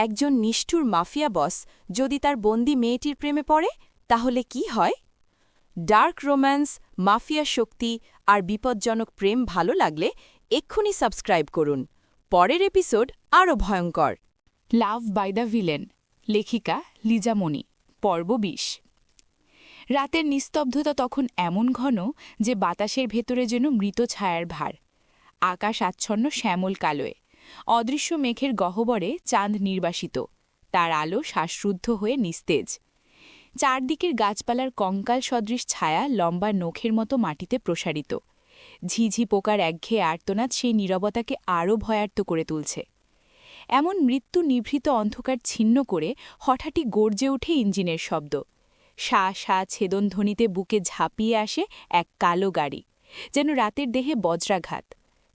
একজন নিষ্ঠুর মাফিয়া বস যদি তার বন্দি মেয়েটির প্রেমে পড়ে তাহলে কি হয়? ডার্ক রোম্যান্স, মাফিয়া শক্তি আর বিপজ্জনক প্রেম ভালো লাগলে এক্ষুনি সাবস্ক্রাইব করুন। পরের এপিসোড আরও ভয়ঙ্কর। লাভ বাই দ্য ভিলেন, লেখিকা লিজা মনি, পর্ব ২০। রাতের নিস্তব্ধতা তখন এমন ঘন যে বাতাসের ভেতরে যেন মৃত ছায়ার ভার। আকাশ আচ্ছন্ন শ্যামল কালোয়, অদৃশ্য মেঘের গহ্বরে চাঁদ নির্বাসিত, তার আলো শ্বাসরুদ্ধ হয়ে নিস্তেজ। চারদিকের গাছপালার কঙ্কাল সদৃশ ছায়া লম্বা নখের মতো মাটিতে প্রসারিত। ঝিঝি পোকার একঘেয়ে আর্তনাদ সেই নীরবতাকে আরও ভয়ার্ত করে তুলছে। এমন মৃত্যু নিভৃত অন্ধকার ছিন্ন করে হঠাৎই গর্জে ওঠে ইঞ্জিনের শব্দ। শা শা ছেদনধ্বনিতে বুকে ঝাঁপিয়ে আসে এক কালো গাড়ি, যেন রাতের দেহে বজ্রাঘাত।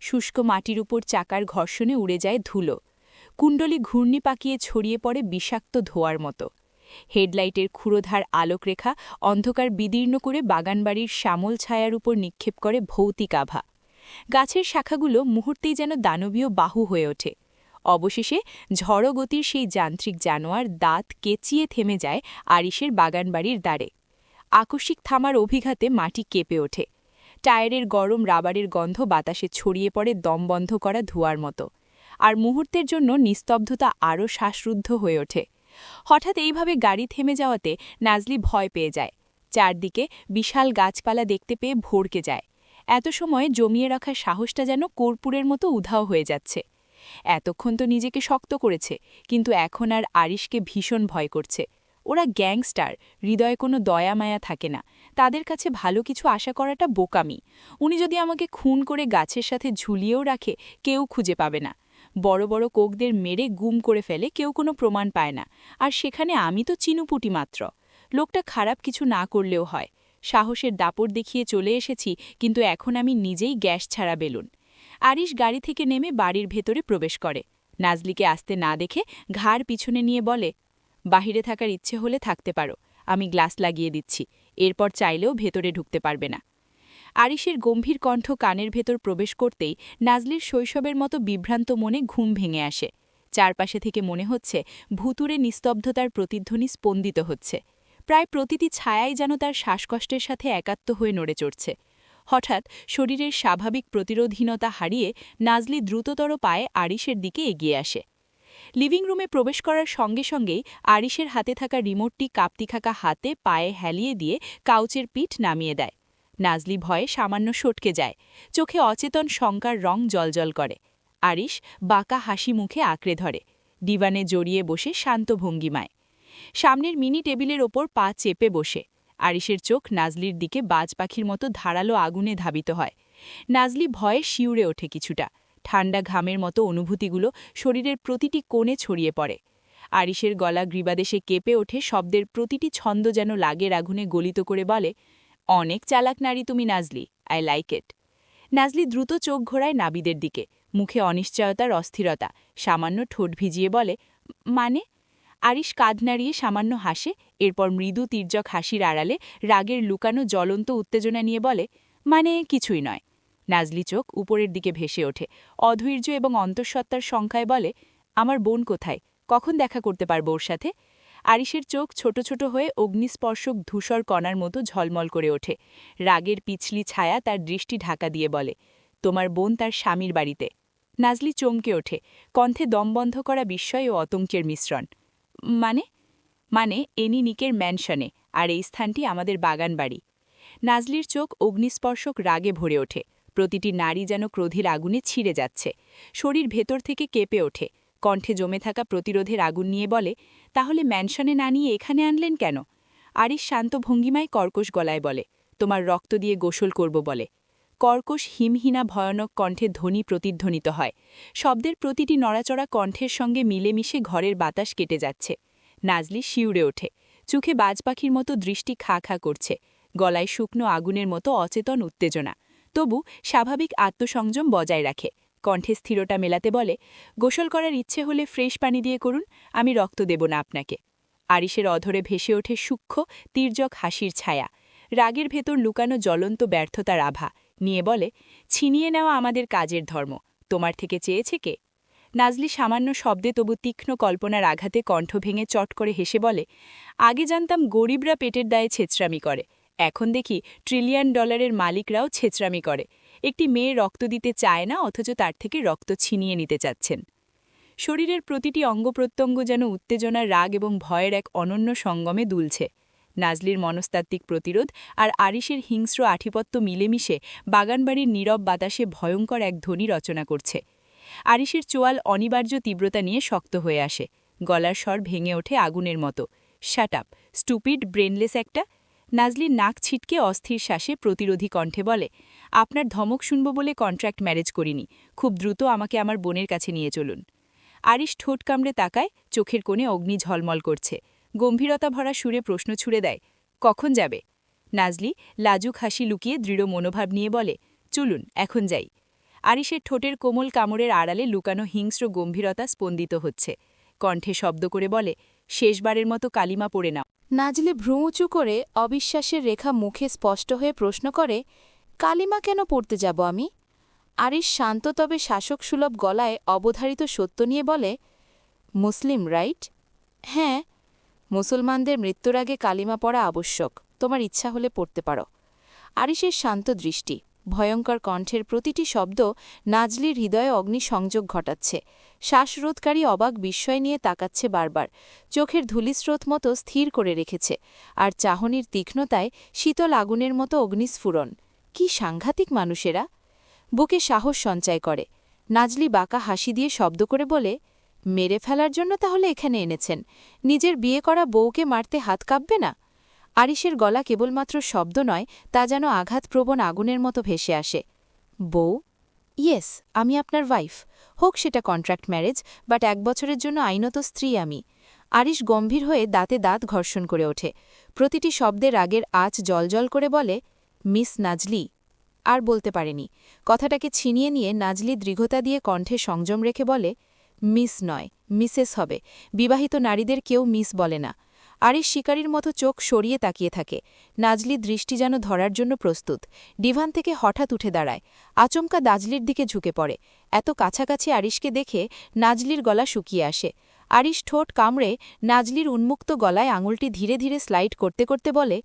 শুষ্ক মাটির উপর চাকার ঘর্ষণে উড়ে যায় ধুলো, কুণ্ডলি ঘূর্ণি পাকিয়ে ছড়িয়ে পড়ে বিষাক্ত ধোঁয়ার মতো। হেডলাইটের ক্ষুরোধার আলোকরেখা অন্ধকার বিদীর্ণ করে বাগানবাড়ির শ্যামল ছায়ার উপর নিক্ষেপ করে ভৌতিক আভা। গাছের শাখাগুলো মুহূর্তেই যেন দানবীয় বাহু হয়ে ওঠে। অবশেষে ঝড়ো গতির সেই যান্ত্রিক জানোয়ার দাঁত কেচিয়ে থেমে যায় আরিশের বাগানবাড়ির দ্বারে। আকস্মিক থামার অভিঘাতে মাটি কেঁপে ওঠে। টায়ারের গরম রাবারের গন্ধ বাতাসে ছড়িয়ে পড়ে দমবন্ধ করা ধোঁয়ার মতো, আর মুহূর্তের জন্য নিস্তব্ধতা আরও শ্বাসরুদ্ধ হয়ে ওঠে। হঠাৎ এইভাবে গাড়ি থেমে যাওয়াতে নাজলি ভয় পেয়ে যায়। চারদিকে বিশাল গাছপালা দেখতে পেয়ে ভড়কে যায়। এত সময় জমিয়ে রাখা সাহসটা যেন কর্পূরের মতো উধাও হয়ে যাচ্ছে। এতক্ষণ তো নিজেকে শক্ত করেছে, কিন্তু এখন আর আরিশকে ভীষণ ভয় করছে। ওরা গ্যাংস্টার, হৃদয়ে কোনো দয়া মায়া থাকে না, তাদের কাছে ভালো কিছু আশা করাটা বোকামি। উনি যদি আমাকে খুন করে গাছের সাথে ঝুলিয়েও রাখে, কেউ খুঁজে পাবে না। বড় বড় কোকদের মেরে গুম করে ফেলে, কেউ কোনো প্রমাণ পায় না। আর সেখানে আমি তো চিনুপুটি মাত্র। লোকটা খারাপ কিছু না করলেও হয়। সাহসের দাপট দেখিয়ে চলে এসেছি, কিন্তু এখন আমি নিজেই গ্যাস ছাড়া বেলুন। আরিশ গাড়ি থেকে নেমে বাড়ির ভেতরে প্রবেশ করে। নাজলিকে আসতে না দেখে ঘাড় পিছনে নিয়ে বলে, বাহিরে থাকার ইচ্ছে হলে থাকতে পারো, আমি গ্লাস লাগিয়ে দিচ্ছি, এরপর চাইলেও ভেতরে ঢুকতে পারবে না। আরিশের গম্ভীর কণ্ঠ কানের ভেতর প্রবেশ করতেই নাজলির শৈশবের মতো বিভ্রান্ত মনে ঘুম ভেঙে আসে। চারপাশে থেকে মনে হচ্ছে ভুতুরে নিস্তব্ধতার প্রতিধ্বনি স্পন্দিত হচ্ছে। প্রায় প্রতিটি ছায়াই যেন তার শ্বাসকষ্টের সাথে একাত্ম হয়ে নড়ে চড়ছে। হঠাৎ শরীরের স্বাভাবিক প্রতিরোধহীনতা হারিয়ে নাজলি দ্রুততর পায়ে আরিশের দিকে এগিয়ে আসে। লিভিং রুমে প্রবেশ করার সঙ্গে সঙ্গেই আরিশের হাতে থাকা রিমোটটি কাঁপতি থাকা হাতে পায়ে হেলিয়ে দিয়ে কাউচের পিঠ নামিয়ে দেয়। নাজলি ভয়ে সামান্য সটকে যায়, চোখে অচেতন শঙ্কার রং জ্বলজ্বল করে। আরিশ বাঁকা হাসি মুখে আঁকড়ে ধরে, ডিভানে জড়িয়ে বসে শান্ত ভঙ্গিমায়। সামনের মিনি টেবিলের ওপর পা চেপে বসে আরিশের চোখ নাজলির দিকে বাজ পাখির মতো ধারালো আগুনে ধাবিত হয়। নাজলি ভয়ে শিউরে ওঠে কিছুটা, ঠান্ডা ঘামের মতো অনুভূতিগুলো শরীরের প্রতিটি কোণে ছড়িয়ে পড়ে। আরিশের গলা গ্রীবাদেশে কেঁপে ওঠে, শব্দের প্রতিটি ছন্দ যেন লাগের আগুনে গলিত করে বলে, অনেক চালাক নারী তুমি নাজলি, আই লাইক ইট। নাজলি দ্রুত চোখ ঘোরায় নাবিদের দিকে, মুখে অনিশ্চয়তার অস্থিরতা, সামান্য ঠোঁট ভিজিয়ে বলে, মানে? আরিশ কাঁধ নাড়িয়ে সামান্য হাসে, এরপর মৃদু তির্যক হাসির আড়ালে রাগের লুকানো জ্বলন্ত উত্তেজনা নিয়ে বলে, মানে কিছুই নয়। নাজলি চোখ উপরের দিকে ভেসে ওঠে, অধৈর্য এবং অন্তঃসত্ত্বার সংখ্যায় বলে, আমার বোন কোথায়? কখন দেখা করতে পারবো ওর সাথে? আরিশের চোখ ছোট ছোট হয়ে অগ্নিস্পর্শক ধূসর কণার মতো ঝলমল করে ওঠে। রাগের পিছলি ছায়া তার দৃষ্টি ঢাকা দিয়ে বলে, তোমার বোন তার স্বামীর বাড়িতে। নাজলি চমকে ওঠে, কণ্ঠে দমবন্ধ করা বিস্ময় ও আতঙ্কের মিশ্রণ। মানে? মানে এনি নিকের ম্যানশনে, আর এই স্থানটি আমাদের বাগান বাড়ি। নাজলির চোখ অগ্নিস্পর্শক রাগে ভরে ওঠে, প্রতিটি নারী যেন ক্রোধের আগুনে ছিঁড়ে যাচ্ছে। শরীর ভেতর থেকে কেঁপে ওঠে, কণ্ঠে জমে থাকা প্রতিরোধের আগুন নিয়ে বলে, তাহলে ম্যানশনে না নিয়ে এখানে আনলেন কেন? আরিশ শান্ত ভঙ্গিমায় কর্কশ গলায় বলে, তোমার রক্ত দিয়ে গোসল করব বলে। কর্কশ হিমহীনা ভয়ানক কণ্ঠে ধ্বনি প্রতিধ্বনিত হয়। শব্দের প্রতিটি নড়াচড়া কণ্ঠের সঙ্গে মিলেমিশে ঘরের বাতাস কেটে যাচ্ছে। নাজলি শিউরে ওঠে, চোখে বাজ পাখির মতো দৃষ্টি খা খা করছে, গলায় শুকনো আগুনের মতো অচেতন উত্তেজনা। তবু স্বাভাবিক আত্মসংযম বজায় রাখে, কণ্ঠে স্থিরতা মেলাতে বলে, গোসল করার ইচ্ছে হলে ফ্রেশ পানি দিয়ে করুন, আমি রক্ত দেব না আপনাকে। আরিশের অধরে ভেসে ওঠে সূক্ষ্ম তির্যক হাসির ছায়া, রাগের ভেতর লুকানো জ্বলন্ত ব্যর্থতার আভা নিয়ে বলে, ছিনিয়ে নেওয়া আমাদের কাজের ধর্ম, তোমার থেকে চেয়েছে কে? নাজলি সামান্য শব্দে তবু তীক্ষ্ণ কল্পনার আঘাতে কণ্ঠ ভেঙে চট করে হেসে বলে, আগে জানতাম গরিবরা পেটের দায়ে ছেঁচড়ামি করে, এখন দেখি $1 ট্রিলিয়ন মালিকরাও ছেঁচড়ামি করে। একটি মেয়ে রক্ত দিতে চায় না, অথচ তার থেকে রক্ত ছিনিয়ে নিতে চাচ্ছেন। শরীরের প্রতিটি অঙ্গপ্রত্যঙ্গ যেন উত্তেজনার, রাগ এবং ভয়ের এক অনন্য সঙ্গমে দুলছে। নাজলির মনস্তাত্ত্বিক প্রতিরোধ আর আরিশের হিংস্র আধিপত্য মিলেমিশে বাগানবাড়ির নীরব বাতাসে ভয়ঙ্কর এক ধ্বনি রচনা করছে। আরিশের চোয়াল অনিবার্য তীব্রতা নিয়ে শক্ত হয়ে আসে, গলার স্বর ভেঙে ওঠে আগুনের মতো। শাট আপ, স্টুপিড, ব্রেনলেস একটা। নাজলির নাক ছিটকে অস্থির শ্বাসে প্রতিরোধী কণ্ঠে বলে, আপনার ধমক শুনব বলে কন্ট্রাক্ট ম্যারেজ করিনি, খুব দ্রুত আমাকে আমার বোনের কাছে নিয়ে চলুন। আরিশ ঠোঁট কামড়ে তাকায়, চোখের কোণে অগ্নি ঝলমল করছে। গম্ভীরতা ভরা সুরে প্রশ্ন ছুড়ে দেয়, কখন যাবে? নাজলি লাজুক হাসি লুকিয়ে দৃঢ় মনোভাব নিয়ে বলে, চলুন, এখন যাই। আরিশের ঠোঁটের কোমল কামড়ের আড়ালে লুকানো হিংস্র গম্ভীরতা স্পন্দিত হচ্ছে। কণ্ঠে শব্দ করে বলে, শেষবারের মতো কালিমা পড়ে নাও। নাজলি ভ্রু উঁচু করে অবিশ্বাসের রেখা মুখে স্পষ্ট হয়ে প্রশ্ন করে, কালিমা কেন পড়তে যাব আমি? আরিশ শান্ত তবে শাসকসুলভ গলায় অবধারিত সত্য নিয়ে বলে, মুসলিম রাইট? হ্যাঁ, মুসলমানদের মৃত্যুর আগে কালিমা পড়া আবশ্যক, তোমার ইচ্ছা হলে পড়তে পারো। আরিশের শান্ত দৃষ্টি, ভয়ঙ্কর কণ্ঠের প্রতিটি শব্দ নাজলির হৃদয়ে অগ্নিসংযোগ ঘটাচ্ছে। শ্বাসরোধকারী অবাক বিস্ময় নিয়ে তাকাচ্ছে বারবার, চোখের ধূলিস্রোত মতো স্থির করে রেখেছে, আর চাহনির তীক্ষ্ণতায় শীতল আগুনের মতো অগ্নিস্ফুরণ। কি সাংঘাতিক মানুষেরা! বুকে সাহস সঞ্চয় করে। নাজলি বাঁকা হাসি দিয়ে শব্দ করে বলে, মেরে ফেলার জন্য তাহলে এখানে এনেছেন? নিজের বিয়ে করা বউকে মারতে হাত কাঁপবে না? আরিশের গলা কেবলমাত্র শব্দ নয়, তা যেন আঘাতপ্রবণ আগুনের মতো ভেসে আসে। বউ? ইয়েস, আমি আপনার ওয়াইফ। হোক সেটা কন্ট্রাক্ট ম্যারেজ, বাট 1 বছরের জন্য আইনত স্ত্রী আমি। আরিশ গম্ভীর হয়ে দাঁতে দাঁত ঘর্ষণ করে ওঠে, প্রতিটি শব্দের রাগের আঁচ জলজল করে বলে, মিস নাজলি। আর বলতে পারেনি। কথাটাকে ছিনিয়ে নিয়ে নাজলি দৃঢ়তা দিয়ে কণ্ঠে সংযম রেখে বলে, মিস নয়, মিসেস হবে। বিবাহিত নারীদের কেউ মিস বলে না। আরিশ শিকারীর মতো চোখ সরিয়ে তাকিয়ে থাকে। নাজলি দৃষ্টি যেন ধরার জন্য প্রস্তুত। ডিভান থেকে হঠাৎ উঠে দাঁড়ায়, আচমকা নাজলির দিকে ঝুঁকে পড়ে। এত কাছাকাছি আরিশকে দেখে নাজলির গলা শুকিয়ে আসে। আরিশ ঠোঁট কামড়ে নাজলির উন্মুক্ত গলায় আঙুলটি ধীরে ধীরে স্লাইড করতে করতে বলে,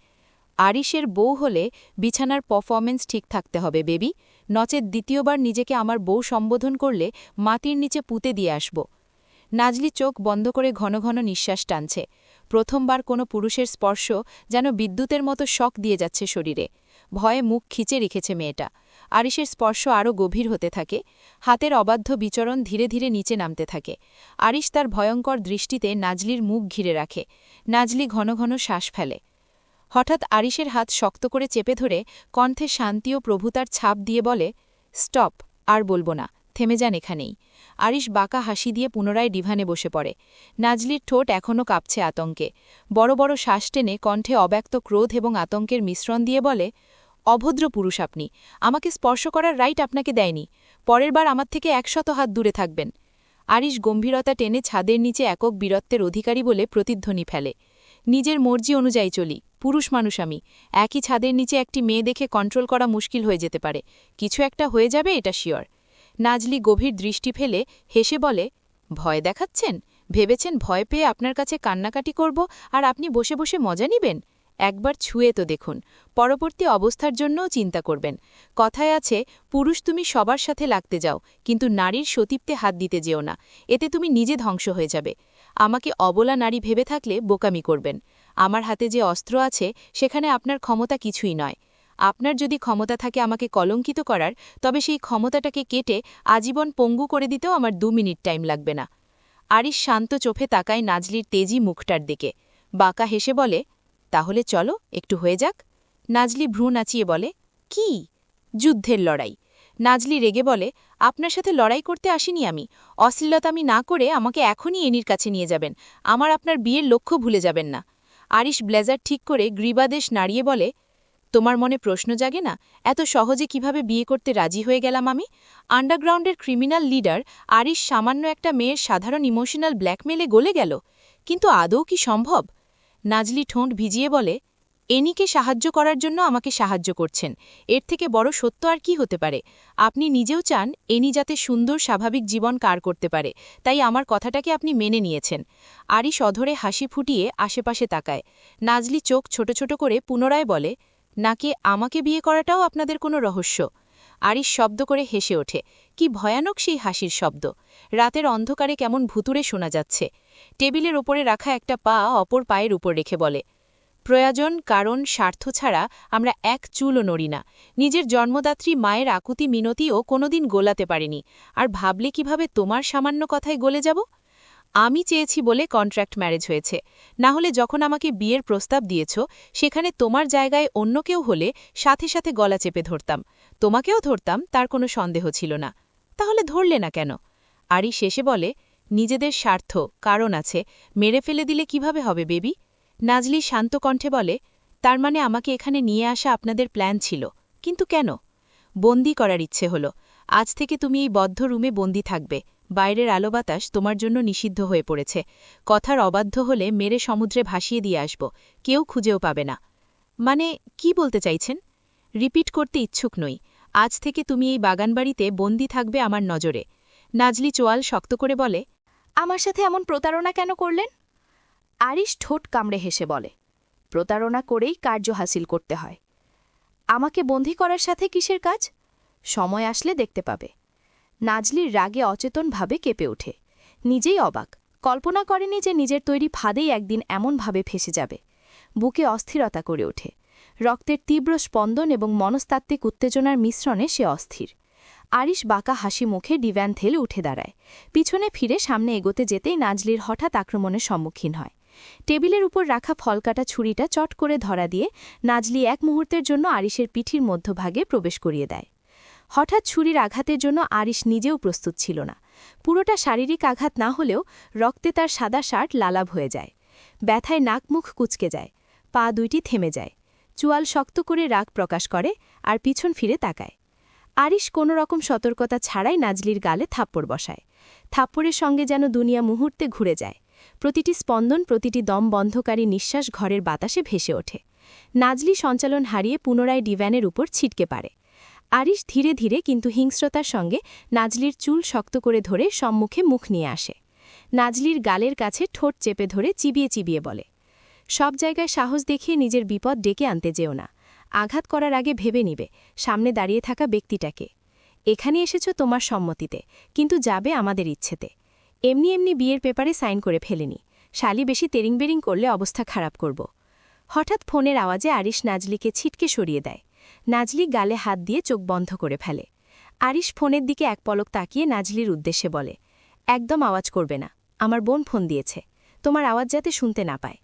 আরিশের বউ হলে বিছানার পারফরমেন্স ঠিক থাকতে হবে বেবি, নচেত দ্বিতীয়বার নিজেকে আমার বউ সম্বোধন করলে মাটির নিচে পুঁতে দিয়ে আসব। নাজলি চোখ বন্ধ করে ঘন ঘন নিঃশ্বাস টানছে। প্রথমবার কোনো পুরুষের স্পর্শ যেন বিদ্যুতের মতো শক দিয়ে যাচ্ছে শরীরে। ভয়ে মুখ খিচে রেখেছে মেয়েটা। আরিশের স্পর্শ আরও গভীর হতে থাকে, হাতের অবাধ্য বিচরণ ধীরে ধীরে নিচে নামতে থাকে। আরিশ তার ভয়ঙ্কর দৃষ্টিতে নাজলির মুখ ঘিরে রাখে। নাজলি ঘন ঘন শ্বাস ফেলে। হঠাৎ আরিশের হাত শক্ত করে চেপে ধরে কণ্ঠে শান্তি ও প্রভুতার ছাপ দিয়ে বলে, স্টপ, আর বলবো না, থেমে যান এখানেই। আরিশ বাঁকা হাসি দিয়ে পুনরায় ডিভানে বসে পড়ে। নাজলির ঠোঁট এখনও কাঁপছে আতঙ্কে। বড় বড় শ্বাস টেনে কণ্ঠে অব্যক্ত ক্রোধ এবং আতঙ্কের মিশ্রণ দিয়ে বলে, অভদ্র পুরুষ আপনি, আমাকে স্পর্শ করার রাইট আপনাকে দেয়নি। পরের বার আমার থেকে 100 হাত দূরে থাকবেন। আরিশ গম্ভীরতা টেনে ছাদের নিচে একক বীরত্বের অধিকারী বলে প্রতিধ্বনি ফেলে। নিজের মর্জি অনুযায়ী চলি, পুরুষ মানুষ আমি। একই ছাদের নিচে একটি মেয়ে দেখে কন্ট্রোল করা মুশকিল হয়ে যেতে পারে, কিছু একটা হয়ে যাবে, এটা শিওর। নাজলি গভীর দৃষ্টি ফেলে হেসে বলে, ভয় দেখাচ্ছেন? ভেবেছেন ভয় পেয়ে আপনার কাছে কান্নাকাটি করব আর আপনি বসে বসে মজা নিবেন? একবার ছুঁয়ে তো দেখুন, পরবর্তী অবস্থার জন্যও চিন্তা করবেন। কথায় আছে, পুরুষ তুমি সবার সাথে লাগতে যাও, কিন্তু নারীর সতীত্বে হাত দিতে যেও না, এতে তুমি নিজে ধ্বংস হয়ে যাবে। আমাকে অবলা নারী ভেবে থাকলে বোকামি করবেন। আমার হাতে যে অস্ত্র আছে সেখানে আপনার ক্ষমতা কিছুই নয়। আপনার যদি ক্ষমতা থাকে আমাকে কলঙ্কিত করার, তবে সেই ক্ষমতাটাকে কেটে আজীবন পঙ্গু করে দিতেও আমার 2 মিনিট টাইম লাগবে না। আরিশ শান্ত চোখে তাকায় নাজলির তেজি মুখটার দিকে, বাঁকা হেসে বলে, তাহলে চলো, একটু হয়ে যাক। নাজলি ভ্রু নাচিয়ে বলে, কি? যুদ্ধের লড়াই। নাজলি রেগে বলে, আপনার সাথে লড়াই করতে আসিনি আমি। অশ্লীলতামি না করে আমাকে এখনই এনির কাছে নিয়ে যাবেন, আমার আপনার বিয়ের লক্ষ্য ভুলে যাবেন না। আরিশ ব্লেজার ঠিক করে গ্রীবাদেশ নাড়িয়ে বলে, তোমার মনে প্রশ্ন জাগে না এত সহজে কিভাবে বিয়ে করতে রাজি হয়ে গেলাম আমি? আন্ডারগ্রাউন্ডের ক্রিমিনাল লিডার আরিশ সামান্য একটা মেয়ের সাধারণ ইমোশনাল ব্ল্যাকমেলে গলে গেল? কিন্তু আদৌ কি সম্ভব? নাজলি ঠোঁট ভিজিয়ে বলে, এনিকে সাহায্য করার জন্য আমাকে সাহায্য করছেন। এর থেকে বড় সত্য আর কি হতে পারে? আপনি নিজেও চান এনি যাতে সুন্দর স্বাভাবিক জীবন কার করতে পারে, তাই আমার কথাটাকে আপনি মেনে নিয়েছেন। আরিশ অধরে হাসি ফুটিয়ে আশেপাশে তাকায়। নাজলি চোখ ছোট ছোট করে পুনরায় বলে, নাকি আমাকে বিয়ে করাটাও আপনাদের কোনো রহস্য? আরিশ শব্দ করে হেসে ওঠে। কি ভয়ানক সেই হাসির শব্দ! রাতের অন্ধকারে কেমন ভুতুড়ে শোনা যাচ্ছে। টেবিলের ওপরে রাখা একটা পা অপর পায়ের উপর রেখে বলে, প্রয়োজন, কারণ, স্বার্থ ছাড়া আমরা এক চুলও নড়ি না। নিজের জন্মদাত্রী মায়ের আকুতি মিনতিও কোনোদিন গোলাতে পারিনি। আর ভাবলে কিভাবে তোমার সামান্য কথায় গলে যাব? আমি চেয়েছি বলে কন্ট্রাক্ট ম্যারেজ হয়েছে, না হলে যখন আমাকে বিয়ের প্রস্তাব দিয়েছ সেখানে তোমার জায়গায় অন্য কেউ হলে সাথে সাথে গলা চেপে ধরতাম। তোমাকেও ধরতাম, তার কোনো সন্দেহ ছিল না। তাহলে ধরলে না কেন? আরি শেষে বলে, নিজেদের স্বার্থ, কারণ আছে, মেরে ফেলে দিলে কিভাবে হবে বেবি? নাজলি শান্ত কণ্ঠে বলে, তার মানে আমাকে এখানে নিয়ে আসা আপনাদের প্ল্যান ছিল, কিন্তু কেন? বন্দি করার ইচ্ছে হলো। আজ থেকে তুমি এই বদ্ধ রুমে বন্দি থাকবে। বাইরের আলো বাতাস তোমার জন্য নিষিদ্ধ হয়ে পড়েছে। কথার অবাধ্য হলে মেরে সমুদ্রে ভাসিয়ে দিয়ে আসব, কেউ খুঁজেও পাবে না। মানে কি বলতে চাইছেন? রিপিট করতে ইচ্ছুক নই। আজ থেকে তুমি এই বাগানবাড়িতে বন্দি থাকবে আমার নজরে। নাজলি চোয়াল শক্ত করে বলে, আমার সাথে এমন প্রতারণা কেন করলেন? আরিশ ঠোঁট কামড়ে হেসে বলে, প্রতারণা করেই কার্য হাসিল করতে হয়। আমাকে বন্দী করার সাথে কিসের কাজ? সময় আসলে দেখতে পাবে। নাজলির রাগে অচেতনভাবে কেঁপে ওঠে। নিজেই অবাক, কল্পনা করেনি যে নিজের তৈরি ফাঁদেই একদিন এমনভাবে ফেসে যাবে। বুকে অস্থিরতা করে ওঠে। রক্তের তীব্র স্পন্দন এবং মনস্তাত্ত্বিক উত্তেজনার মিশ্রণে সে অস্থির। আরিশ বাঁকা হাসি মুখে ডিভ্যান থেলে উঠে দাঁড়ায়। পিছনে ফিরে সামনে এগোতে যেতেই নাজলির হঠাৎ আক্রমণের সম্মুখীন হয়। টেবিলের উপর রাখা ফলকাটা ছুরিটা চট করে ধরা দিয়ে নাজলি এক মুহূর্তের জন্য আরিশের পিঠির মধ্যভাগে প্রবেশ করিয়ে দেয়। হঠাৎ ছুরির আঘাতের জন্য আরিশ নিজেও প্রস্তুত ছিল না। পুরোটা শারীরিক আঘাত না হলেও রক্তে তার সাদা শার্ট লালাভ হয়ে যায়। ব্যথায় নাক মুখ কুঁচকে যায়। পা দুইটি থেমে যায়। চুয়াল শক্ত করে রাগ প্রকাশ করে আর পিছন ফিরে তাকায়। আরিশ কোনো রকম সতর্কতা ছাড়াই নাজলির গালে থাপ্পড় বসায়। থাপ্পড়ের সঙ্গে যেন দুনিয়া মুহূর্তে ঘুরে যায়। প্রতিটি স্পন্দন, প্রতিটি দম বন্ধকারী নিঃশ্বাস ঘরের বাতাসে ভেসে ওঠে। নাজলি সঞ্চালন হারিয়ে পুনরায় ডিভ্যানের উপর ছিটকে পারে। আরিশ ধীরে ধীরে কিন্তু হিংস্রতার সঙ্গে নাজলির চুল শক্ত করে ধরে সম্মুখে মুখ নিয়ে আসে। নাজলির গালের কাছে ঠোঁট চেপে ধরে চিবিয়ে চিবিয়ে বলে, সব জায়গায় সাহস দেখিয়ে নিজের বিপদ ডেকে আনতে যেও না। আঘাত করার আগে ভেবে নিবে সামনে দাঁড়িয়ে থাকা ব্যক্তিটাকে। এখানে এসেছ তোমার সম্মতিতে, কিন্তু যাবে আমাদের ইচ্ছেতে। এমনি এমনি বিয়ের পেপারে সাইন করে ফেলেনি। শালি বেশি তেরিংবেরিং করলে অবস্থা খারাপ করব। হঠাৎ ফোনের আওয়াজে আরিশ নাজলিকে ছিটকে সরিয়ে দেয়। নাজলি গালে হাত দিয়ে চোখ বন্ধ করে ফেলে। আরিশ ফোনের দিকে এক পলক তাকিয়ে নাজলির উদ্দেশ্যে বলে, একদম আওয়াজ করবে না, আমার বোন ফোন দিয়েছে, তোমার আওয়াজ যাতে শুনতে না পায়।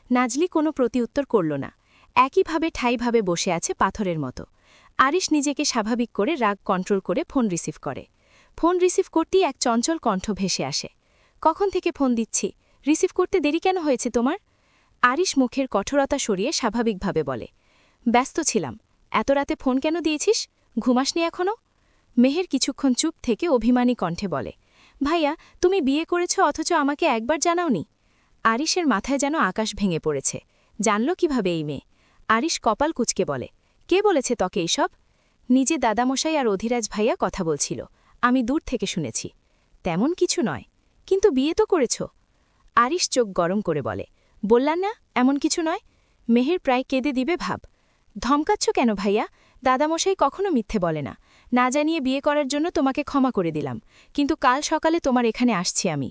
নাজলি কোনো প্রতিউত্তর করল না। একইভাবে ঠাইভাবে বসে আছে পাথরের মতো। আরিশ নিজেকে স্বাভাবিক করে রাগ কন্ট্রোল করে ফোন রিসিভ করে। ফোন রিসিভ করতেই এক চঞ্চল কণ্ঠ ভেসে আসে, কখন থেকে ফোন দিচ্ছি, রিসিভ করতে দেরি কেন হয়েছে তোমার? আরিশ মুখের কঠোরতা সরিয়ে স্বাভাবিকভাবে বলে, ব্যস্ত ছিলাম। এত রাতে ফোন কেন দিয়েছিস? ঘুমাসনি এখনও? মেহের কিছুক্ষণ চুপ থেকে অভিমানী কণ্ঠে বলে, ভাইয়া তুমি বিয়ে করেছ অথচ আমাকে একবার জানাওনি। আরিশের মাথায় যেন আকাশ ভেঙে পড়েছে। জানল কিভাবে এই মেয়ে? আরিশ কপাল কুঁচকে বলে, কে বলেছে তকে এইসব? নিজে দাদামশাই আর অধিরাজ ভাইয়া কথা বলছিল, আমি দূর থেকে শুনেছি। তেমন কিছু নয়, কিন্তু বিয়ে তো করেছ। আরিশ চোখ গরম করে বলে, বললাম না এমন কিছু নয়। মেহের প্রায় কেঁদে দিবে ভাব। ধমকাচ্ছ কেন ভাইয়া? দাদামশাই কখনো মিথ্যে বলে না। না জানিয়ে বিয়ে করার জন্য তোমাকে ক্ষমা করে দিলাম, কিন্তু কাল সকালে তোমার এখানে আসছি আমি।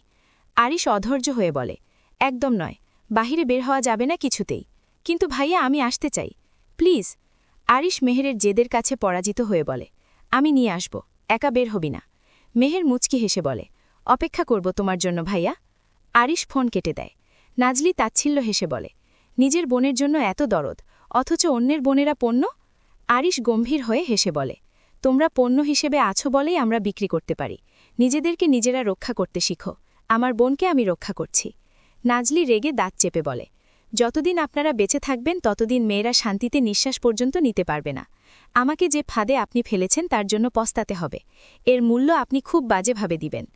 আরিশ অধৈর্য হয়ে বলে, একদম নয়, বাহিরে বের হওয়া যাবে না কিছুতেই। কিন্তু ভাইয়া আমি আসতে চাই, প্লিজ। আরিশ মেহেরের জেদের কাছে পরাজিত হয়ে বলে, আমি নিয়ে আসব, একা বের হবি না। মেহের মুচকি হেসে বলে, অপেক্ষা করব তোমার জন্য ভাইয়া। আরিশ ফোন কেটে দেয়। নাজলি তাচ্ছিল্য হেসে বলে, নিজের বোনের জন্য এত দরদ, অথচ অন্যের বোনেরা পণ্য? আরিশ গম্ভীর হয়ে হেসে বলে, তোমরা পণ্য হিসেবে আছো বলেই আমরা বিক্রি করতে পারি। নিজেদেরকে নিজেরা রক্ষা করতে শিখো। আমার বোনকে আমি রক্ষা করছি। নাজলি রেগে দাঁত চেপে বলে, যতদিন আপনারা বেঁচে থাকবেন ততদিন মেয়েরা শান্তিতে নিঃশ্বাস পর্যন্ত নিতে পারবে না। আমাকে যে ফাঁদে আপনি ফেলেছেন তার জন্য পস্তাতে হবে। এর মূল্য আপনি খুব বাজেভাবে দিবেন।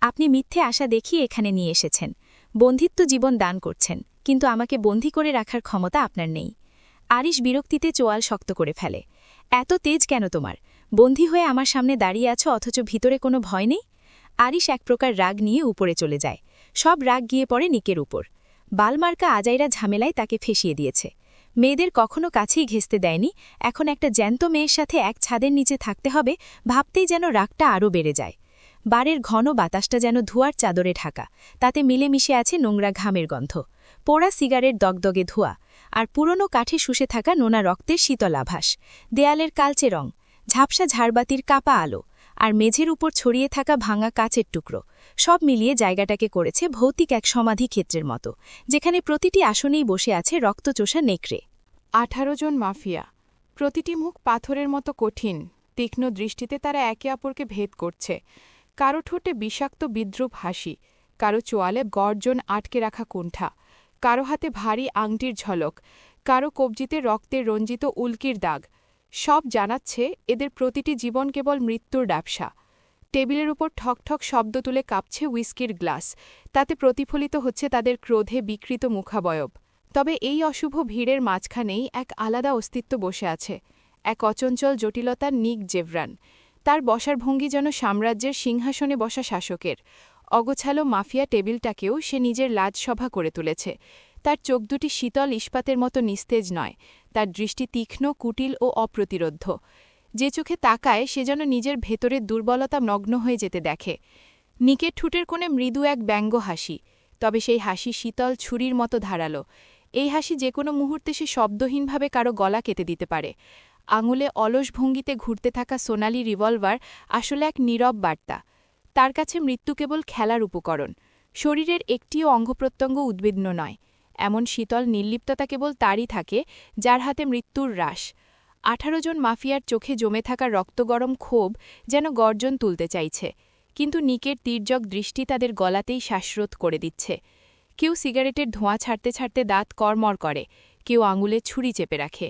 আপনি মিথ্যে আশা দেখিয়ে এখানে নিয়ে এসেছেন। বন্ধিত্ব জীবন দান করছেন, কিন্তু আমাকে বন্দী করে রাখার ক্ষমতা আপনার নেই। আরিশ বিরক্তিতে চোয়াল শক্ত করে ফেলে। এত তেজ কেন তোমার? বন্দী হয়ে আমার সামনে দাঁড়িয়ে আছো অথচ ভিতরে কোনো ভয় নেই? আরিশ এক প্রকার রাগ নিয়ে উপরে চলে যায়। সব রাগ গিয়ে পড়ে নিকের উপর। বালমার্কা আজাইরা ঝামেলায় তাকে ফেসিয়ে দিয়েছে। মেয়েদের কখনো কাছেই ঘেঁষতে দেয়নি, এখন একটা জ্যান্ত মেয়ের সাথে এক ছাদের নিচে থাকতে হবে ভাবতেই যেন রাগটা আরও বেড়ে যায়। বাড়ির ঘন বাতাসটা যেন ধোঁয়ার চাদরে ঢাকা, তাতে মিলেমিশে আছে নোংরা ঘামের গন্ধ, পোড়া সিগারেট দগদগে ধোঁয়া, আর পুরনো কাঠে শুষে থাকা নোনা রক্তের শীতল আভাস, দেয়ালের কালচে রং, ঝাপসা ঝাড়বাতির কাপা আলো, আর মেঝের উপর ছড়িয়ে থাকা ভাঙা কাচের টুকরো, সব মিলিয়ে জায়গাটাকে করেছে ভৌতিক এক সমাধি ক্ষেত্রের মতো, যেখানে প্রতিটি আসনেই বসে আছে রক্তচোষা নেকড়ে। 18 জন মাফিয়া, প্রতিটি মুখ পাথরের মতো কঠিন, তীক্ষ্ণ দৃষ্টিতে তারা একে অপরকে ভেদ করছে। কারো ঠোঁটে বিষাক্ত বিদ্রূপ হাসি, কারো চোয়ালে গর্জন আটকে রাখা কুণ্ঠা, কারো হাতে ভারী আংটির ঝলক, কারো কবজিতে রক্তের রঞ্জিত উল্কির দাগ। সব জানাচ্ছে এদের প্রতিটি জীবন কেবল মৃত্যুর ব্যবসা। টেবিলের উপর ঠকঠক শব্দ তুলে কাঁপছে হুইস্কির গ্লাস, তাতে প্রতিফলিত হচ্ছে তাদের ক্রোধে বিকৃত মুখাবয়ব। তবে এই অশুভ ভিড়ের মাঝখানেই এক আলাদা অস্তিত্ব বসে আছে, এক অচঞ্চল জটিলতার নিক জেভরান। তার বসার ভঙ্গি যেন সাম্রাজ্যের সিংহাসনে বসা শাসকের। অগোছালো মাফিয়া টেবিলটাকেও সে নিজের লাজসভা করে তুলেছে। তার চোখ দুটি শীতল ইস্পাতের মতো নিস্তেজ নয়, তার দৃষ্টি তীক্ষ্ণ, কুটিল ও অপ্রতিরোধ্য। যে চোখে তাকায় সে যেন নিজের ভেতরের দুর্বলতা নগ্ন হয়ে যেতে দেখে। নিকের ঠোঁটের কোণে মৃদু এক ব্যঙ্গ হাসি, তবে সেই হাসি শীতল ছুরির মতো ধারালো। এই হাসি যে কোনো মুহূর্তে সে শব্দহীনভাবে কারো গলা কেটে দিতে পারে। আঙুলে অলস ভঙ্গিতে ঘুরতে থাকা সোনালি রিভলভার আসলে এক নীরব বার্তা। তার কাছে মৃত্যু কেবল খেলার উপকরণ, শরীরের একটিও অঙ্গপ্রত্যঙ্গ উদ্বিগ্ন নয়। এমন শীতল নির্লিপ্ততা কেবল তারই থাকে যার হাতে মৃত্যুর রাশ। 18 জন মাফিয়ার চোখে জমে থাকা রক্তগরম ক্ষোভ যেন গর্জন তুলতে চাইছে, কিন্তু নিকের তীর্যক দৃষ্টি তাদের গলাতেই শ্বাসরোধ করে দিচ্ছে। কেউ সিগারেটের ধোঁয়া ছাড়তে ছাড়তে দাঁত কড়মড় করে, কেউ আঙুলে ছুরি চেপে রাখে,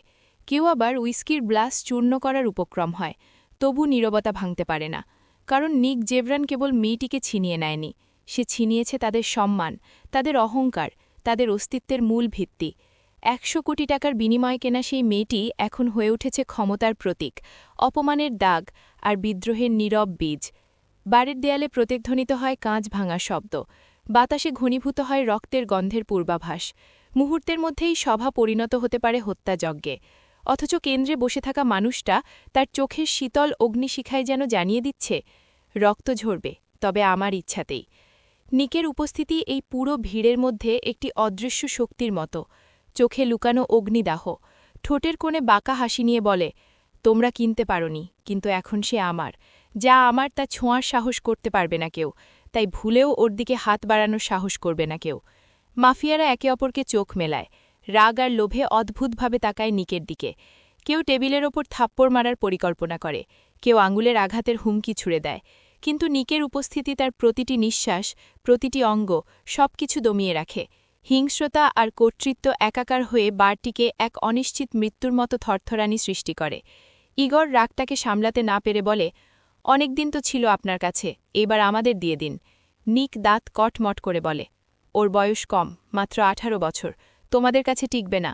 কেউ আবার উইস্কির গ্লাস চূর্ণ করার উপক্রম হয়। তবু নীরবতা ভাঙতে পারে না, কারণ নিক জেভরান কেবল মেয়েটিকে ছিনিয়ে নেয়নি, সে ছিনিয়েছে তাদের সম্মান, তাদের অহংকার, তাদের অস্তিত্বের মূল ভিত্তি। 100 কোটি টাকার বিনিময়ে কেনা সেই মেয়েটি এখন হয়ে উঠেছে ক্ষমতার প্রতীক, অপমানের দাগ আর বিদ্রোহের নীরব বীজ। বাড়ির দেয়ালে প্রতিধ্বনিত হয় কাঁচ ভাঙার শব্দ, বাতাসে ঘনীভূত হয় রক্তের গন্ধের পূর্বাভাস। মুহূর্তের মধ্যেই সভা পরিণত হতে পারে হত্যাযজ্ঞে, অথচ কেন্দ্রে বসে থাকা মানুষটা তার চোখের শীতল অগ্নিশিখায় যেন জানিয়ে দিচ্ছে, রক্ত ঝরবে, তবে আমার ইচ্ছাতেই। নিকের উপস্থিতি এই পুরো ভিড়ের মধ্যে একটি অদৃশ্য শক্তির মতো, চোখে লুকানো অগ্নিদাহ, ঠোঁটের কোণে বাঁকা হাসি নিয়ে বলে, তোমরা কিনতে পারোনি, কিন্তু এখন সে আমার। যা আমার তা ছোঁয়ার সাহস করতে পারবে না কেউ, তাই ভুলেও ওর দিকে হাত বাড়ানোর সাহস করবে না কেউ। মাফিয়ারা একে অপরকে চোখ মেলায়, রাগ আর লোভে অদ্ভুতভাবে তাকায় নিকের দিকে। কেউ টেবিলের ওপর থাপ্পড় মারার পরিকল্পনা করে, কেউ আঙুলের আঘাতের হুমকি ছুড়ে দেয়, কিন্তু নিকের উপস্থিতি তার প্রতিটি নিঃশ্বাস, প্রতিটি অঙ্গ, সবকিছু দমিয়ে রাখে। হিংস্রতা আর কর্তৃত্ব একাকার হয়ে বারটিকে এক অনিশ্চিত মৃত্যুর মতো থরথরানি সৃষ্টি করে। ইগর রাগটাকে সামলাতে না পেরে বলে, অনেকদিন তো ছিল আপনার কাছে, এবার আমাদের দিয়ে দিন। নিক দাঁত কটমট করে বলে, ওর বয়স কম, মাত্র 18 বছর, তোমাদের কাছে টিকবে না।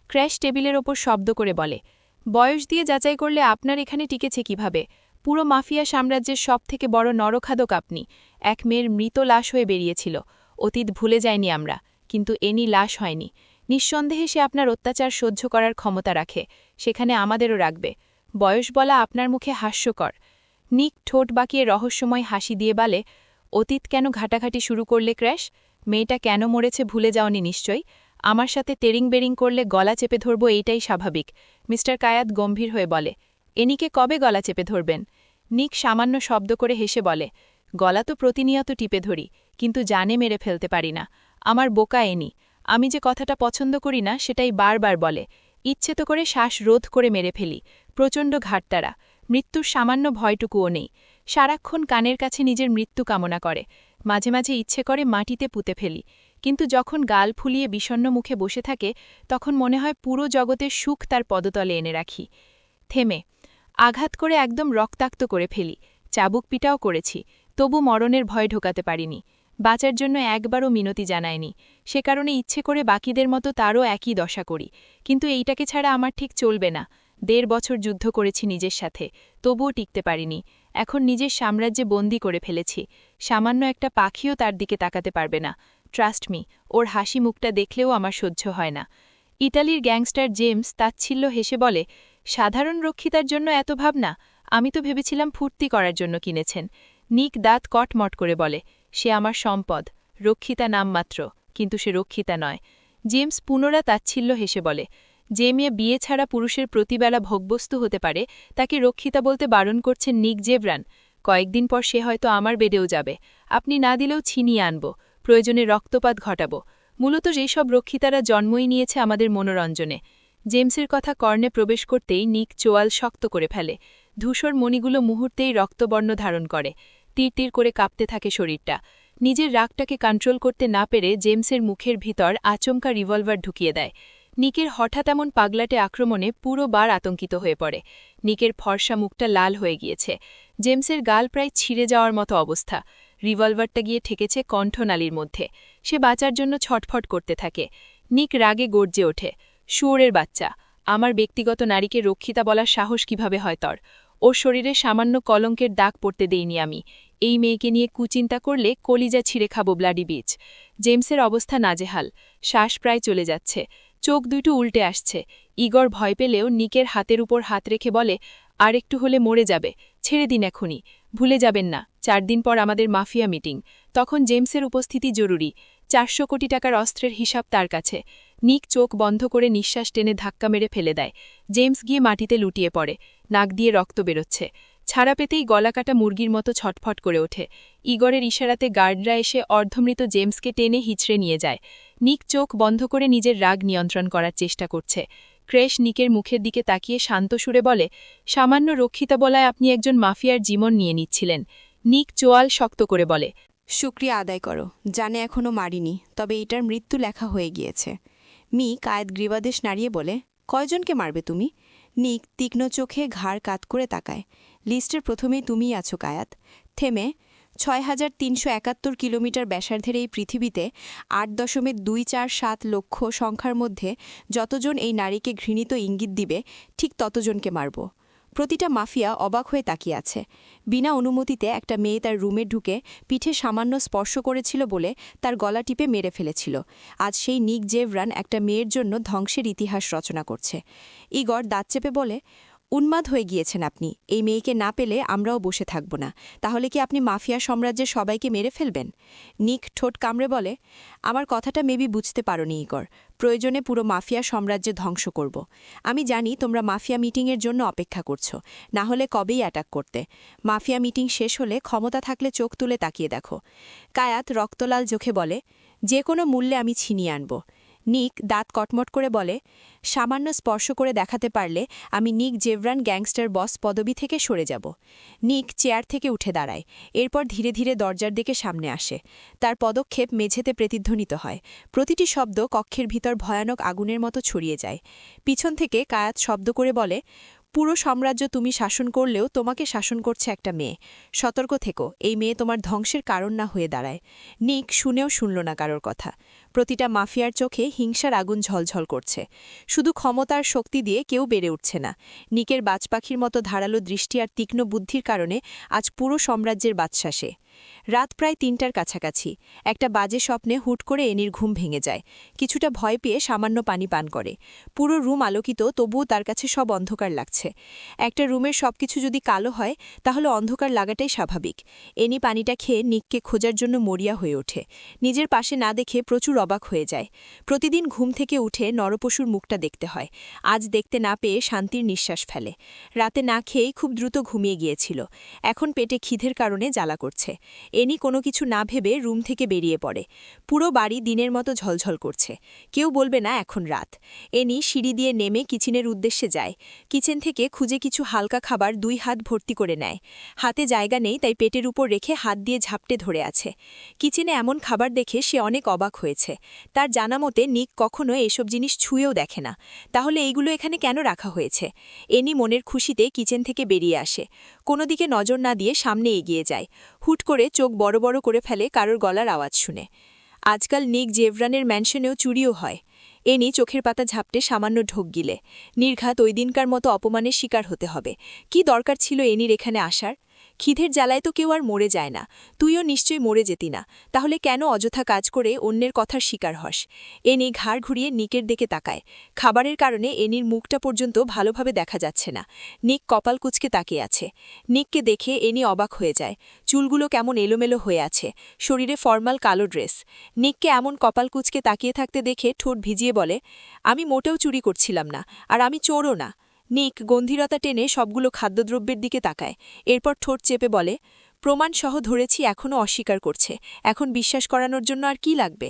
ক্র্যাশ টেবিলের ওপর শব্দ করে বলে, বয়স দিয়ে যাচাই করলে আপনার এখানে টিকেছে কিভাবে? পুরো মাফিয়া সাম্রাজ্যের সবথেকে বড় নরখাদক আপনি। এক মেয়ের মৃত লাশ হয়ে বেরিয়েছিল, অতীত ভুলে যায়নি আমরা, কিন্তু এনি লাশ হয়নি। নিঃসন্দেহে সে আপনার অত্যাচার সহ্য করার ক্ষমতা রাখে, সেখানে আমাদেরও রাখবে। বয়স বলা আপনার মুখে হাস্যকর। নিক ঠোঁট বাঁকিয়ে রহস্যময় হাসি দিয়ে বলে, অতীত কেন ঘাটাঘাটি শুরু করলে ক্র্যাশ? মেয়েটা কেন মরেছে ভুলে যাওনি নিশ্চয়ই? আমার সাথে তেরিং বেরিং করলে গলা চেপে ধরব, এইটাই স্বাভাবিক। মিস্টার কায়াত গম্ভীর হয়ে বলে, এনিকে কবে গলা চেপে ধরবেন? নিক সামান্য শব্দ করে হেসে বলে, গলা তো প্রতিনিয়ত টিপে ধরি, কিন্তু জানে মেরে ফেলতে পারি না। আমার বোকা এনি, আমি যে কথাটা পছন্দ করি না সেটাই বারবার বলে। ইচ্ছে তো করে শ্বাস রোধ করে মেরে ফেলি, প্রচণ্ড ঘাটতারা, মৃত্যুর সামান্য ভয়টুকুও নেই। সারাক্ষণ কানের কাছে নিজের মৃত্যু কামনা করে, মাঝে মাঝে ইচ্ছে করে মাটিতে পুঁতে ফেলি, কিন্তু যখন গাল ফুলিয়ে বিষণ্ণ মুখে বসে থাকে তখন মনে হয় পুরো জগতের সুখ তার পদতলে এনে রাখি। থেমে আঘাত করে একদম রক্তাক্ত করে ফেলি, চাবুক পিটাও করেছি, তবু মরণের ভয় ঢোকাতে পারিনি। বাঁচার জন্য একবারও মিনতি জানায়নি, সে কারণে ইচ্ছে করে বাকিদের মতো তারও একই দশা করি। কিন্তু এইটাকে ছাড়া আমার ঠিক চলবে না। ১.৫ বছর যুদ্ধ করেছি নিজের সাথে, তবুও টিকতে পারিনি। এখন নিজের সাম্রাজ্যে বন্দী করে ফেলেছি। সামান্য একটা পাখিও তার দিকে তাকাতে পারবে না। ট্রাস্ট মি, ওর হাসি মুখটা দেখলেও আমার সহ্য হয় না। ইটালির গ্যাংস্টার জেমস তাচ্ছিল্য হেসে বলে, সাধারণ রক্ষিতার জন্য এত ভাবনা? আমি তো ভেবেছিলাম ফুর্তি করার জন্য কিনেছেন। নিক দাঁত কটমট করে বলে, সে আমার সম্পদ, রক্ষিতা নামমাত্র, কিন্তু সে রক্ষিতা নয়। জেমস পুনরা তাচ্ছিল্য হেসে বলে, যে মেয়ে বিয়ে ছাড়া পুরুষের প্রতিবেলা ভোগবস্তু হতে পারে তাকে রক্ষিতা বলতে বারণ করছেন নিক জেভরান। কয়েকদিন পর সে হয়তো আমার বেডেও যাবে। আপনি না দিলেও ছিনিয়ে আনব, প্রয়োজনে রক্তপাত ঘটাব। মূলত যেসব রক্ষিতারা জন্মই নিয়েছে আমাদের মনোরঞ্জনে। জেমসের কথা কর্ণে প্রবেশ করতেই নিক চোয়াল শক্ত করে ফেলে। ধূসর মণিগুলো মুহূর্তেই রক্তবর্ণ ধারণ করে। তীর তীর করে কাঁপতে থাকে শরীরটা। নিজের রাগটাকে কন্ট্রোল করতে না পেরে জেমসের মুখের ভিতর আচমকা রিভলভার ঢুকিয়ে দেয়। নিকের হঠাৎ এমন পাগলাটে আক্রমণে পুরো বার আতঙ্কিত হয়ে পড়ে। নিকের ফর্সা মুখটা লাল হয়ে গিয়েছে। জেমসের গাল প্রায় ছিঁড়ে যাওয়ার মতো অবস্থা। রিভলভারটা গিয়ে ঠেকেছে কণ্ঠনালীর মধ্যে। সে বাঁচার জন্য ছটফট করতে থাকে। নিক রাগে গর্জে ওঠে, শুয়োরের বাচ্চা! আমার ব্যক্তিগত নারীকে রক্ষিতা বলার সাহস কিভাবে হয় তোর? ওর শরীরে সামান্য কলঙ্কের দাগ পড়তে দেইনি আমি। এই মেয়েকে নিয়ে কুচিন্তা করলে কলিজা ছিঁড়ে খাবো ব্লাডি বিচ। জেমসের অবস্থা নাজেহাল, শ্বাস প্রায় চলে যাচ্ছে, চোখ দুটো উল্টে আসছে। ইগর ভয় পেলেও নিকের হাতের উপর হাত রেখে বলে, আর একটু হলে মরে যাবে, ছেড়ে দিন এখনই। ভুলে যাবেন না, 4 দিন পর আমাদের মাফিয়া মিটিং, তখন জেমসের উপস্থিতি জরুরি। 400 কোটি টাকার অস্ত্রের হিসাব তার কাছে। নিক চোখ বন্ধ করে নিঃশ্বাস টেনে ধাক্কা মেরে ফেলে দেয়। জেমস গিয়ে মাটিতে লুটিয়ে পড়ে, নাক দিয়ে রক্ত বেরোচ্ছে। ছাড়া পেতেই গলাকাটা মুরগির মতো ছটফট করে ওঠে। ইগরের ইশারাতে গার্ডরা এসে অর্ধমৃত জেমসকে টেনে হিচড়ে নিয়ে যায়। নিক চোখ বন্ধ করে নিজের রাগ নিয়ন্ত্রণ করার চেষ্টা করছে। ক্রেশ নিকের মুখের দিকে তাকিয়ে শান্ত সুরে বলে, সামান্য রক্ষিতা বলায় আপনি একজন মাফিয়ার জীবন নিয়ে নিচ্ছিলেন। নিক চোয়াল শক্ত করে বলে, শুক্রিয়া আদায় করো, জানে এখনও মারিনি, তবে এটার মৃত্যু লেখা হয়ে গিয়েছে। মি কায়েত গ্রীবাদেশ নাড়িয়ে বলে, কয়জনকে মারবে তুমি? নিক তীক্ষ্ণ চোখে ঘাড় কাত করে তাকায়। লিস্টের প্রথমেই তুমিই আছো কায়াত। থেমে, ৬,৩৭১ কিলোমিটার ব্যাসার্ধের এই পৃথিবীতে ৮.247 লক্ষ সংখ্যার মধ্যে যতজন এই নারীকে ঘৃণিত ইঙ্গিত দিবে, ঠিক ততজনকে মারব। প্রতিটা মাফিয়া অবাক হয়ে তাকিয়ে আছে। বিনা অনুমতিতে একটা মেয়ে তার রুমে ঢুকে পিঠে সামান্য স্পর্শ করেছিল বলে তার গলা টিপে মেরে ফেলেছিল। আজ সেই নিক জেভরান একটা মেয়ের জন্য ধ্বংসের ইতিহাস রচনা করছে। ইগর দাঁত চেপে বলে, উন্মাদ হয়ে গিয়েছেন আপনি। এই মেয়েকে না পেলে আমরাও বসে থাকব না। তাহলে কি আপনি মাফিয়া সাম্রাজ্যের সবাইকে মেরে ফেলবেন? নিক ঠোঁট কামড়ে বলে, আমার কথাটা মেবি বুঝতে পারোনি ইগর। প্রয়োজনে পুরো মাফিয়া সাম্রাজ্য ধ্বংস করব। আমি জানি তোমরা মাফিয়া মিটিংয়ের জন্য অপেক্ষা করছো, না হলে কবেই অ্যাটাক করতে। মাফিয়া মিটিং শেষ হলে ক্ষমতা থাকলে চোখ তুলে তাকিয়ে দেখো। কায়াত রক্তলাল চোখে বলে, যে কোনো মূল্যে আমি ছিনিয়ে আনব। নিক দাঁত কটমট করে বলে, সামান্য স্পর্শ করে দেখাতে পারলে আমি নিক জেভরান গ্যাংস্টার বস পদবি থেকে সরে যাব। নিক চেয়ার থেকে উঠে দাঁড়ায়, এরপর ধীরে ধীরে দরজার দিকে সামনে আসে। তার পদক্ষেপ মেঝেতে প্রতিধ্বনিত হয়। প্রতিটি শব্দ কক্ষের ভিতর ভয়ানক আগুনের মতো ছড়িয়ে যায়। পিছন থেকে কায়াত শব্দ করে বলে, পুরো সাম্রাজ্য তুমি শাসন করলেও তোমাকে শাসন করছে একটা মেয়ে। সতর্ক থেকো, এই মেয়ে তোমার ধ্বংসের কারণ না হয়ে দাঁড়ায়। নিক শুনেও শুনল না কারোর কথা। প্রতিটা মাফিয়ার চোখে হিংসার আগুন ঝলঝল করছে। শুধু ক্ষমতার শক্তি দিয়ে কেউ বেড়ে উঠছে না। নিকের বাজপাখির মতো ধারালো দৃষ্টি আর তীক্ষ্ণ বুদ্ধির কারণে আজ পুরো সাম্রাজ্যের বাদশা সে। রাত প্রায় ৩টার কাছাকাছি। একটা বাজে স্বপ্নে হুট করে এনির ঘুম ভেঙে যায়। কিছুটা ভয় পেয়ে সামান্য পানি পান করে। পুরো রুম আলোকিত, তবুও তার কাছে সব অন্ধকার লাগছে। একটা রুমের সবকিছু যদি কালো হয় তাহলে অন্ধকার লাগাটাই স্বাভাবিক। এনি পানিটা খেয়ে নিককে খোঁজার জন্য মরিয়া হয়ে ওঠে। নিজের পাশে না দেখে প্রচুর অবাক হয়ে যায়। প্রতিদিন ঘুম থেকে উঠে নরপশুর মুখটা দেখতে হয়। আজ দেখতে না পেয়ে শান্তির নিঃশ্বাস ফেলে। রাতে না খেয়েই খুব দ্রুত ঘুমিয়ে গিয়েছিল। এখন পেটে খিদের কারণে জ্বালা করছে। এনি কোনো কিছু না ভেবে রুম থেকে বেরিয়ে পড়ে। পুরো বাড়ি দিনের মতো ঝলঝল করছে। কেউ বলবে না এখন রাত। এনি সিঁড়ি দিয়ে নেমে কিচেনের উদ্দেশ্যে যায়। কিচেন থেকে খুঁজে কিছু হালকা খাবার 2 হাত ভর্তি করে নেয়। হাতে জায়গা নেই, তাই পেটের উপর রেখে হাত দিয়ে ঝাপটে ধরে আছে। কিচেনে এমন খাবার দেখে সে অনেক অবাক হয়েছে। তার জানা মতে নিক কখনো এসব জিনিস ছুঁয়েও দেখে না। তাহলে এইগুলো এখানে কেন রাখা হয়েছে? এনি মনের খুশিতে কিচেন থেকে বেরিয়ে আসে। কোনো দিকে নজর না দিয়ে সামনে এগিয়ে যায়। হুট করে করে চোখ বড় বড় করে ফেলে কারোর গলার আওয়াজ শুনে। আজকাল নিক জেভরানের ম্যানশনেও চুরিও হয়। এনি চোখের পাতা ঝাপটে সামান্য ঢোক গিলে। নির্ঘাত ওই দিনকার মতো অপমানের শিকার হতে হবে। কি দরকার ছিল এনির এখানে আসার? খিদের জ্বালায় তো কেউ আর মরে যায় না। তুইও নিশ্চয়ই মরে যেতি না। তাহলে কেন অযথা কাজ করে অন্যের কথার শিকার হস? এনি ঘাড় ঘুরিয়ে নিকের দিকে তাকায়। খাবারের কারণে এনির মুখটা পর্যন্ত ভালোভাবে দেখা যাচ্ছে না। নিক কপাল কুঁচকে তাকিয়ে আছে। নিককে দেখে এনি অবাক হয়ে যায়। চুলগুলো কেমন এলোমেলো হয়ে আছে, শরীরে ফর্মাল কালো ড্রেস। নিককে এমন কপাল কুঁচকে তাকিয়ে থাকতে দেখে ঠোঁট ভিজিয়ে বলে, আমি মোটেও চুরি করছিলাম না, আর আমি চোরও না। নিক গম্ভীরতা টেনে সবগুলো খাদ্যদ্রব্যের দিকে তাকায়। এরপর ঠোঁট চেপে বলে, প্রমাণসহ ধরেছি, এখনও অস্বীকার করছে। এখন বিশ্বাস করানোর জন্য আর কি লাগবে?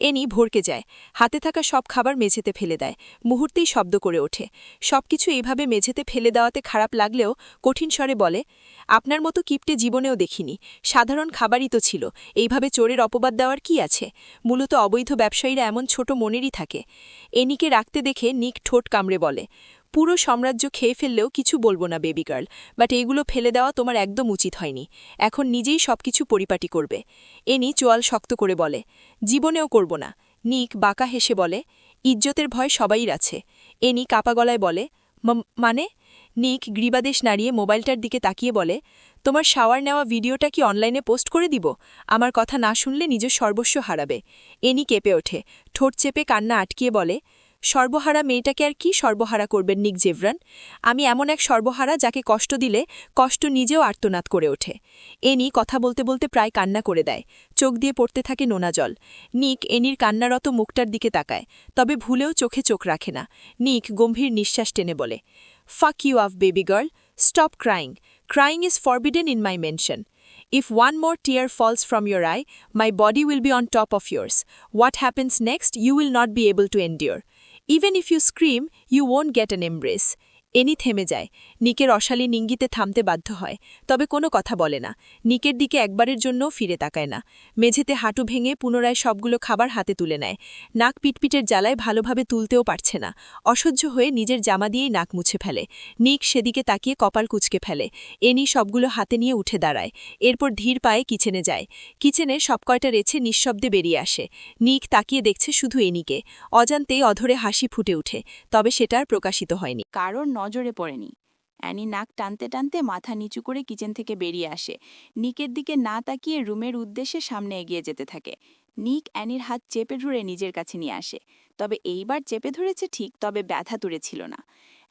এনি ভরকে যায়। হাতে থাকা সব খাবার মেঝেতে ফেলে দেয়। মুহূর্তেই শব্দ করে ওঠে। সবকিছু এইভাবে মেঝেতে ফেলে দেওয়াতে খারাপ লাগলেও কঠিন স্বরে বলে, আপনার মতো কিপটে জীবনেও দেখিনি। সাধারণ খাবারই তো ছিল, এইভাবে চোরের অপবাদ দেওয়ার কি আছে? মূলত অবৈধ ব্যবসায়ীরা এমন ছোট মনেরই থাকে। এনিকে রাখতে দেখে নিক ঠোঁট কামড়ে বলে, পুরো সাম্রাজ্য খেয়ে ফেললেও কিছু বলবো না বেবি গার্ল, বাট এইগুলো ফেলে দেওয়া তোমার একদম উচিত হয়নি। এখন নিজেই সবকিছু পরিপাটি করবে। এনি চোয়াল শক্ত করে বলে, জীবনেও করব না। নিক বাঁকা হেসে বলে, ইজ্জতের ভয় সবাইর আছে। এনি কাপা গলায় বলে, মানে? নিক গ্রীবাদেশ নাড়িয়ে মোবাইলটার দিকে তাকিয়ে বলে, তোমার শাওয়ার নেওয়া ভিডিওটা কি অনলাইনে পোস্ট করে দিব? আমার কথা না শুনলে নিজের সর্বস্ব হারাবে। এনি কেঁপে ওঠে, ঠোঁট চেপে কান্না আটকিয়ে বলে, সর্বহারা মেয়েটাকে আর কি সর্বহারা করবেন নিক জেভরান? আমি এমন এক সর্বহারা যাকে কষ্ট দিলে কষ্ট নিজেও আর্তনাদ করে ওঠে। এনি কথা বলতে বলতে প্রায় কান্না করে দেয়। চোখ দিয়ে পড়তে থাকে নোনা জল। নিক এনির কান্নারত মুখটার দিকে তাকায়, তবে ভুলেও চোখে চোখ রাখে না। নিক গম্ভীর নিঃশ্বাস টেনে বলে, fuck you off baby girl, stop crying. Crying is forbidden in my mansion. If one more tear falls from your eye, my body will be on top of yours. What happens next, you will not be able to endure. Even if you scream, you won't get an embrace. Any থেমে যায়। নিকের অশালীন ইঙ্গিতে থামতে বাধ্য হয়, তবে কোনো কথা বলে না। নিকের দিকে একবারের জন্যও ফিরে তাকায় না। মেঝেতে হাঁটু ভেঙে পুনরায় সবগুলো খাবার হাতে তুলে নেয়। নাক পিটপিটের জ্বালায় ভালোভাবে তুলতেও পারছে না। অসহ্য হয়ে নিজের জামা দিয়েই নাক মুছে ফেলে। নিক সেদিকে তাকিয়ে কপাল কুঁচকে ফেলে। এনি সবগুলো হাতে নিয়ে উঠে দাঁড়ায়। এরপর ধীর পায়ে কিচেনে যায়। কিচেনে সব কয়টা রেছে নিঃশব্দে বেরিয়ে আসে। নিক তাকিয়ে দেখছে শুধু এনিকে। অজান্তেই অধরে হাসি ফুটে উঠে, তবে সেটা আর প্রকাশিত হয়নি। কারোর নজরে পড়েনি। অ্যানি নাক টানতে টানতে মাথা নিচু করে কিচেন থেকে বেরিয়ে আসে। নিকের দিকে না তাকিয়ে রুমের উদ্দেশ্যে সামনে এগিয়ে যেতে থাকে। নিক অ্যানির হাত চেপে ধরে নিজের কাছে নিয়ে আসে। তবে এইবার চেপে ধরেছে ঠিক, তবে ব্যথা তুলেছিল না।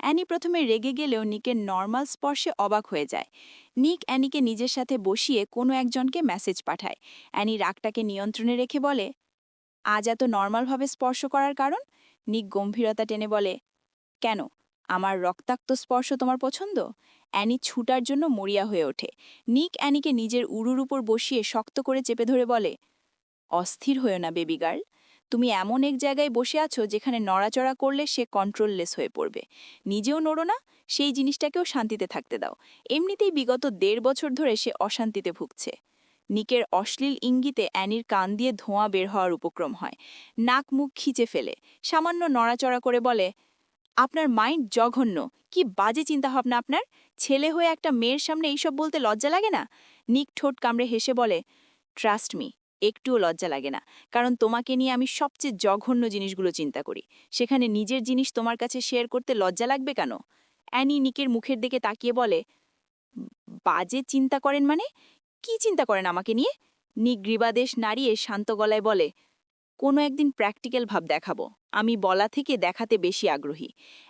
অ্যানি প্রথমে রেগে গেলেও নিকের নর্মাল স্পর্শে অবাক হয়ে যায়। নিক অ্যানিকে নিজের সাথে বসিয়ে কোনো একজনকে মেসেজ পাঠায়। অ্যানি রাগটাকে নিয়ন্ত্রণে রেখে বলে, আজ এত নর্মালভাবে স্পর্শ করার কারণ? নিক গম্ভীরতা টেনে বলে, কেন, আমার রক্তাক্ত স্পর্শ তোমার পছন্দ? অ্যানি ছুটার জন্য মরিয়া হয়ে ওঠে। নিক অ্যানিকে নিজের উরুর উপর বসিয়ে শক্ত করে চেপে ধরে বলে, অস্থির হয়েও না বেবি গার্ল। তুমি এমন এক জায়গায় বসে আছো যেখানে নড়াচড়া করলে সে কন্ট্রোললেস হয়ে পড়বে। নিজেও নড়ো না, সেই জিনিসটাকেও শান্তিতে থাকতে দাও। এমনিতেই বিগত ১.৫ বছর ধরে সে অশান্তিতে ভুগছে। নিকের অশ্লীল ইঙ্গিতে অ্যানির কান দিয়ে ধোঁয়া বের হওয়ার উপক্রম হয়। নাক মুখ খিচে ফেলে সামান্য নড়াচড়া করে বলে, আপনার মাইন্ড জঘন্য। কি বাজে চিন্তাভাবনা আপনার! ছেলে হয়ে একটা মেয়ের সামনে এইসব বলতে লজ্জা লাগে না? নিক ঠোঁট কামড়ে হেসে বলে, ট্রাস্ট মি, একটুও লজ্জা লাগে না। কারণ তোমাকে নিয়ে আমি সবচেয়ে জঘন্য জিনিসগুলো চিন্তা করি। সেখানে নিজের জিনিস তোমার কাছে শেয়ার করতে লজ্জা লাগবে কেন? অ্যানি নিকের মুখের দিকে তাকিয়ে বলে, বাজে চিন্তা করেন মানে? কি চিন্তা করেন আমাকে নিয়ে? নিক গ্রীবাদেশ নাড়িয়ে শান্ত গলায় বলে, কোনো একদিন প্র্যাকটিক্যাল ভাব দেখাবো। আমি বলা থেকে দেখাতে বেশি আগ্রহী।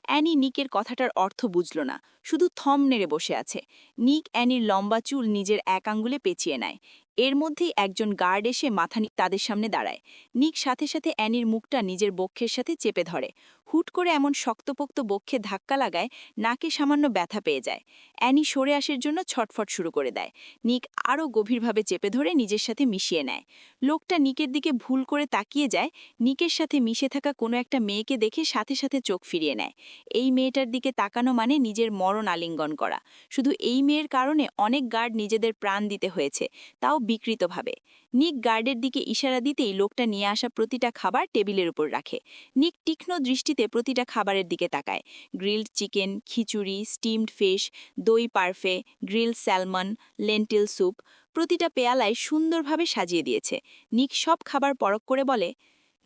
অ্যানি নিকের কথাটার অর্থ বুঝল না, শুধু থম নেড়ে বসে আছে। নিক অ্যানির লম্বা চুল নিজের এক আঙ্গুলে পেঁচিয়ে নেয়। এর মধ্যেই একজন গার্ড এসে মাথা তাদের সামনে দাঁড়ায়। নিক সাথে সাথে অ্যানির মুখটা নিজের বক্ষের সাথে চেপে ধরে। হুট করে এমন শক্তপোক্ত বক্ষে ধাক্কা লাগায় নাকে সামান্য ব্যথা পেয়ে যায়। অ্যানি সরে আসার জন্য ছটফট শুরু করে দেয়। নিক আরও গভীরভাবে চেপে ধরে নিজের সাথে মিশিয়ে নেয়। লোকটা নিকের দিকে ভুল করে তাকিয়ে যায়। নিকের সাথে মিশে থাকা কোনো একটা মেয়েকে দেখে সাথে সাথে চোখ ফিরিয়ে নেয়। এই মেয়েটার দিকে তাকানো মানে নিজের মরণ আলিঙ্গন করা। শুধু এই মেয়ের কারণে অনেক গার্ড নিজেদের প্রাণ দিতে হয়েছে, তাও বিকৃতভাবে। নিক গার্ডের দিকে ইশারা দিতেই লোকটা নিয়ে আসা প্রতিটা খাবার টেবিলের উপর রাখে। নিক তীক্ষ্ণ দৃষ্টিতে প্রতিটা খাবারের দিকে তাকায়। গ্রিলড চিকেন, খিচুড়ি, স্টিমড ফিশ, দই পারফে, গ্রিলড স্যালমন, লেন্টিল স্যুপ। প্রতিটা পেয়ালায় সুন্দরভাবে সাজিয়ে দিয়েছে। নিক সব খাবার পরখ করে বলে,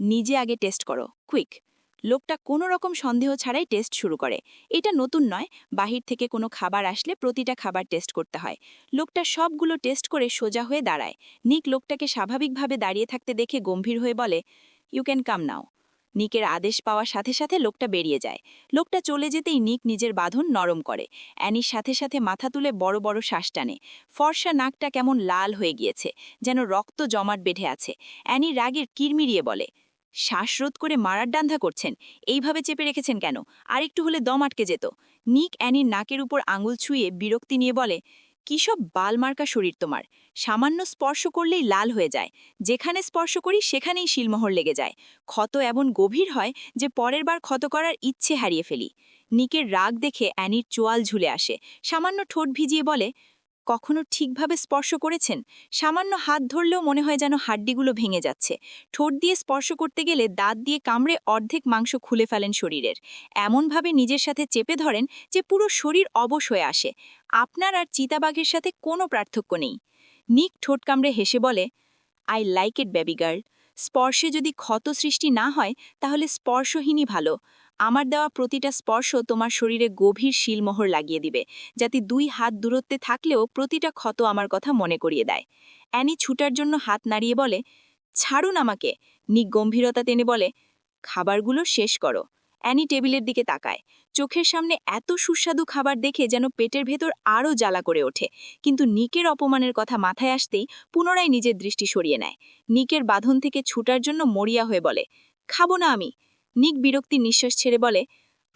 নিজে আগে টেস্ট করো, কুইক। লোকটা কোনো রকম সন্দেহ ছাড়াই টেস্ট শুরু করে। এটা নতুন নয়, বাহির থেকে কোনো খাবার আসলে প্রতিটা খাবার টেস্ট করতে হয়। লোকটা সবগুলো টেস্ট করে সোজা হয়ে দাঁড়ায়। নিক লোকটাকে স্বাভাবিকভাবে দাঁড়িয়ে থাকতে দেখে গম্ভীর হয়ে বলে, ইউ ক্যান কাম নাও। নিকের আদেশ পাওয়ার সাথে সাথে লোকটা বেরিয়ে যায়। লোকটা চলে যেতেই নিক নিজের বাঁধন নরম করে। অ্যানির সাথে সাথে মাথা তুলে বড় বড় শ্বাস টানে। ফর্সা নাকটা কেমন লাল হয়ে গিয়েছে, যেন রক্ত জমাট বেঁধে আছে। অ্যানি রাগের কিরমিরিয়ে বলে, শ্বাসরোধ করে মারার ডান্ধা করছেন, এইভাবে চেপে রেখেছেন কেন? আরেকটু হলে দম আটকে যেত। নিক অ্যানির নাকের উপর আঙুল ছুঁয়ে বিরক্তি নিয়ে বলে, কী সব বালমার্কা শরীর তোমার, সামান্য স্পর্শ করলেই লাল হয়ে যায়। যেখানে স্পর্শ করি সেখানেই শিলমোহর লেগে যায়। ক্ষত এমন গভীর হয় যে পরের বার ক্ষত করার ইচ্ছে হারিয়ে ফেলি। নিকের রাগ দেখে অ্যানির চোয়াল ঝুলে আসে। সামান্য ঠোঁট ভিজিয়ে বলে, কখনো ঠিকভাবে স্পর্শ করেছেন? সামান্য হাত ধরলেও মনে হয় যেন হাড্ডিগুলো ভেঙে যাচ্ছে। ঠোঁট দিয়ে স্পর্শ করতে গেলে দাঁত দিয়ে কামড়ে অর্ধেক মাংস খুলে ফেলেন শরীরের। এমনভাবে নিজের সাথে চেপে ধরেন যে পুরো শরীর অবশ হয়ে আসে। আপনার আর চিতাবাঘের সাথে কোনো পার্থক্য নেই। নিক ঠোঁট কামড়ে হেসে বলে, I like it baby girl. স্পর্শে যদি ক্ষত সৃষ্টি না হয় তাহলে স্পর্শহীনই ভালো। আমার দেওয়া প্রতিটা স্পর্শ তোমার শরীরে গভীর শিলমোহর লাগিয়ে দিবে, যাতে 2 হাত দূরত্বে থাকলেও প্রতিটা ক্ষত আমার কথা মনে করিয়ে দেয়। অ্যানি ছুটার জন্য হাত নাড়িয়ে বলে, ছাড়ুন আমাকে। নিক গম্ভীরতা টেনে বলে, খাবারগুলো শেষ করো। অ্যানি টেবিলের দিকে তাকায়। চোখের সামনে এত সুস্বাদু খাবার দেখে যেন পেটের ভেতর আরও জ্বালা করে ওঠে। কিন্তু নিকের অপমানের কথা মাথায় আসতেই পুনরায় নিজের দৃষ্টি সরিয়ে নেয়। নিকের বাঁধন থেকে ছুটার জন্য মরিয়া হয়ে বলে, খাবো না আমি। নিক বিরক্তির নিঃশ্বাস ছেড়ে বলে,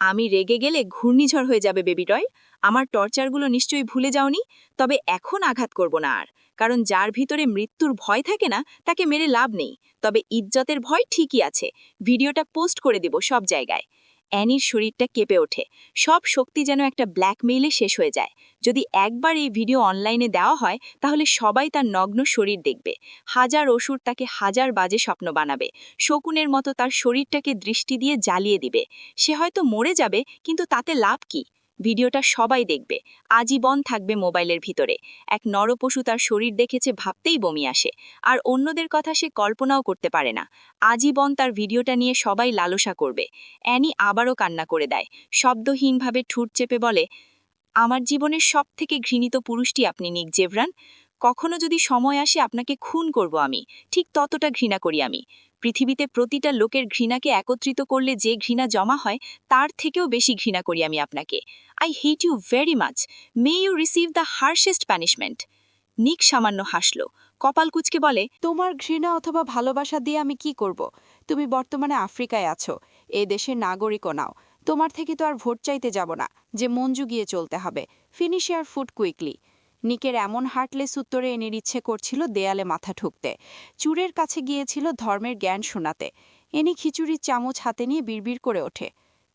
আমি রেগে গেলে ঘূর্ণিঝড় হয়ে যাবে বেবি টয়। আমার টর্চারগুলো নিশ্চয়ই ভুলে যাওনি। তবে এখন আঘাত করব না আর, কারণ যার ভিতরে মৃত্যুর ভয় থাকে না তাকে মেরে লাভ নেই। তবে ইজ্জতের ভয় ঠিকই আছে। ভিডিওটা পোস্ট করে দেব সব জায়গায়। অ্যানির শরীরটা কেঁপে ওঠে। সব শক্তি যেন একটা ব্ল্যাকমেইলে শেষ হয়ে যায়। যদি একবার এই ভিডিও অনলাইনে দেওয়া হয় তাহলে সবাই তার নগ্ন শরীর দেখবে। হাজার অসুর তাকে হাজার বাজে স্বপ্ন বানাবে। শকুনের মতো তার শরীরটাকে দৃষ্টি দিয়ে জ্বালিয়ে দিবে। সে হয়তো মরে যাবে, কিন্তু তাতে লাভ কি? ভিডিওটা সবাই দেখবে, আজীবন থাকবে মোবাইলের ভিতরে। এক নরপশু তার শরীর দেখেছে ভাবতেই বমি আসে, আর অন্যদের কথা সে কল্পনাও করতে পারে না। আজীবন তার ভিডিওটা নিয়ে সবাই লালসা করবে। অ্যানি আবারও কান্না করে দেয়। শব্দহীনভাবে ঠোঁট চেপে বলে, আমার জীবনের সবথেকে ঘৃণিত পুরুষটি আপনি, নিক জেভরান। কখনো যদি সময় আসে আপনাকে খুন করব আমি, ঠিক ততটা ঘৃণা করি আমি। পৃথিবীতে প্রতিটা লোকের ঘৃণাকে একত্রিত করলে যে ঘৃণা জমা হয় তার থেকেও বেশি ঘৃণা করি আমি আপনাকে। I hate you very much. May you receive the harshest punishment. Nick সামান্য হাসল, কপাল কুঁচকে বলে, তোমার ঘৃণা অথবা ভালোবাসা দিয়ে আমি কি করব? তুমি বর্তমানে আফ্রিকায় আছো, এ দেশের নাগরিকও নাও। তোমার থেকে তো আর ভোট চাইতে যাব না যে মন জুগিয়ে চলতে হবে। ফিনিশ ইয়ার ফুড কুইকলি। নিকের এমন হার্টলেস উত্তরে এনের ইচ্ছে করছিল দেয়ালে মাথা ঠুকতে। চুরের কাছে গিয়েছিল ধর্মের জ্ঞান শোনাতে। এনি খিচুড়ির চামচ হাতে নিয়ে বিড়বিড় করে ওঠে,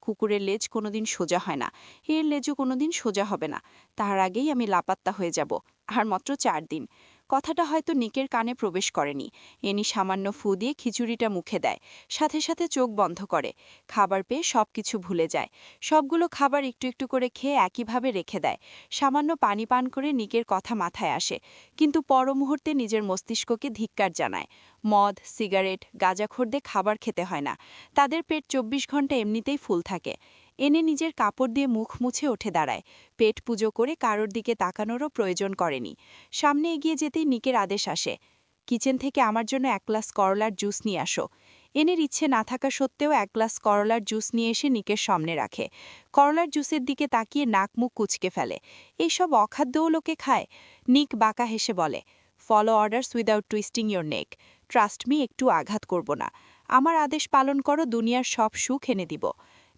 কুকুরের লেজ কোনোদিন সোজা হয় না, এর লেজও কোনোদিন সোজা হবে না। তার আগেই আমি লাপাত্তা হয়ে যাব। আর মাত্র 4 দিন। কথাটা হয়তো নিকের কানে প্রবেশ করেনি। এনি সামান্য ফু দিয়ে খিচুড়িটা মুখে দেয়, সাথে সাথে চোখ বন্ধ করে। খাবার পেয়ে সবকিছু ভুলে যায়। সবগুলো খাবার একটু একটু করে খেয়ে একইভাবে রেখে দেয়। সামান্য পানি পান করে নিকের কথা মাথায় আসে, কিন্তু পর মুহূর্তে নিজের মস্তিষ্ককে ধিক্কার জানায়। মদ, সিগারেট, গাঁজাখোরদের খাবার খেতে হয় না। তাদের পেট 24 ঘন্টা এমনিতেই ফুল থাকে। এনে নিজের কাপড় দিয়ে মুখ মুছে উঠে দাঁড়ায়। পেট পুজো করে কারোর দিকে তাকানোরও প্রয়োজন করেনি। সামনে এগিয়ে যেতেই নিকের আদেশ আসে, কিচেন থেকে আমার জন্য 1 গ্লাস করলার জুস নিয়ে আসো। এনের ইচ্ছে না থাকা সত্ত্বেও 1 গ্লাস করলার জুস নিয়ে এসে নিকের সামনে রাখে। করলার জুসের দিকে তাকিয়ে নাক মুখ কুচকে ফেলে। এইসব অখাদ্যও লোকে খায়? নিক বাঁকা হেসে বলে, follow orders without twisting your neck. Trust me, একটু আঘাত করব না। আমার আদেশ পালন করো, দুনিয়ার সব সুখ এনে দিব।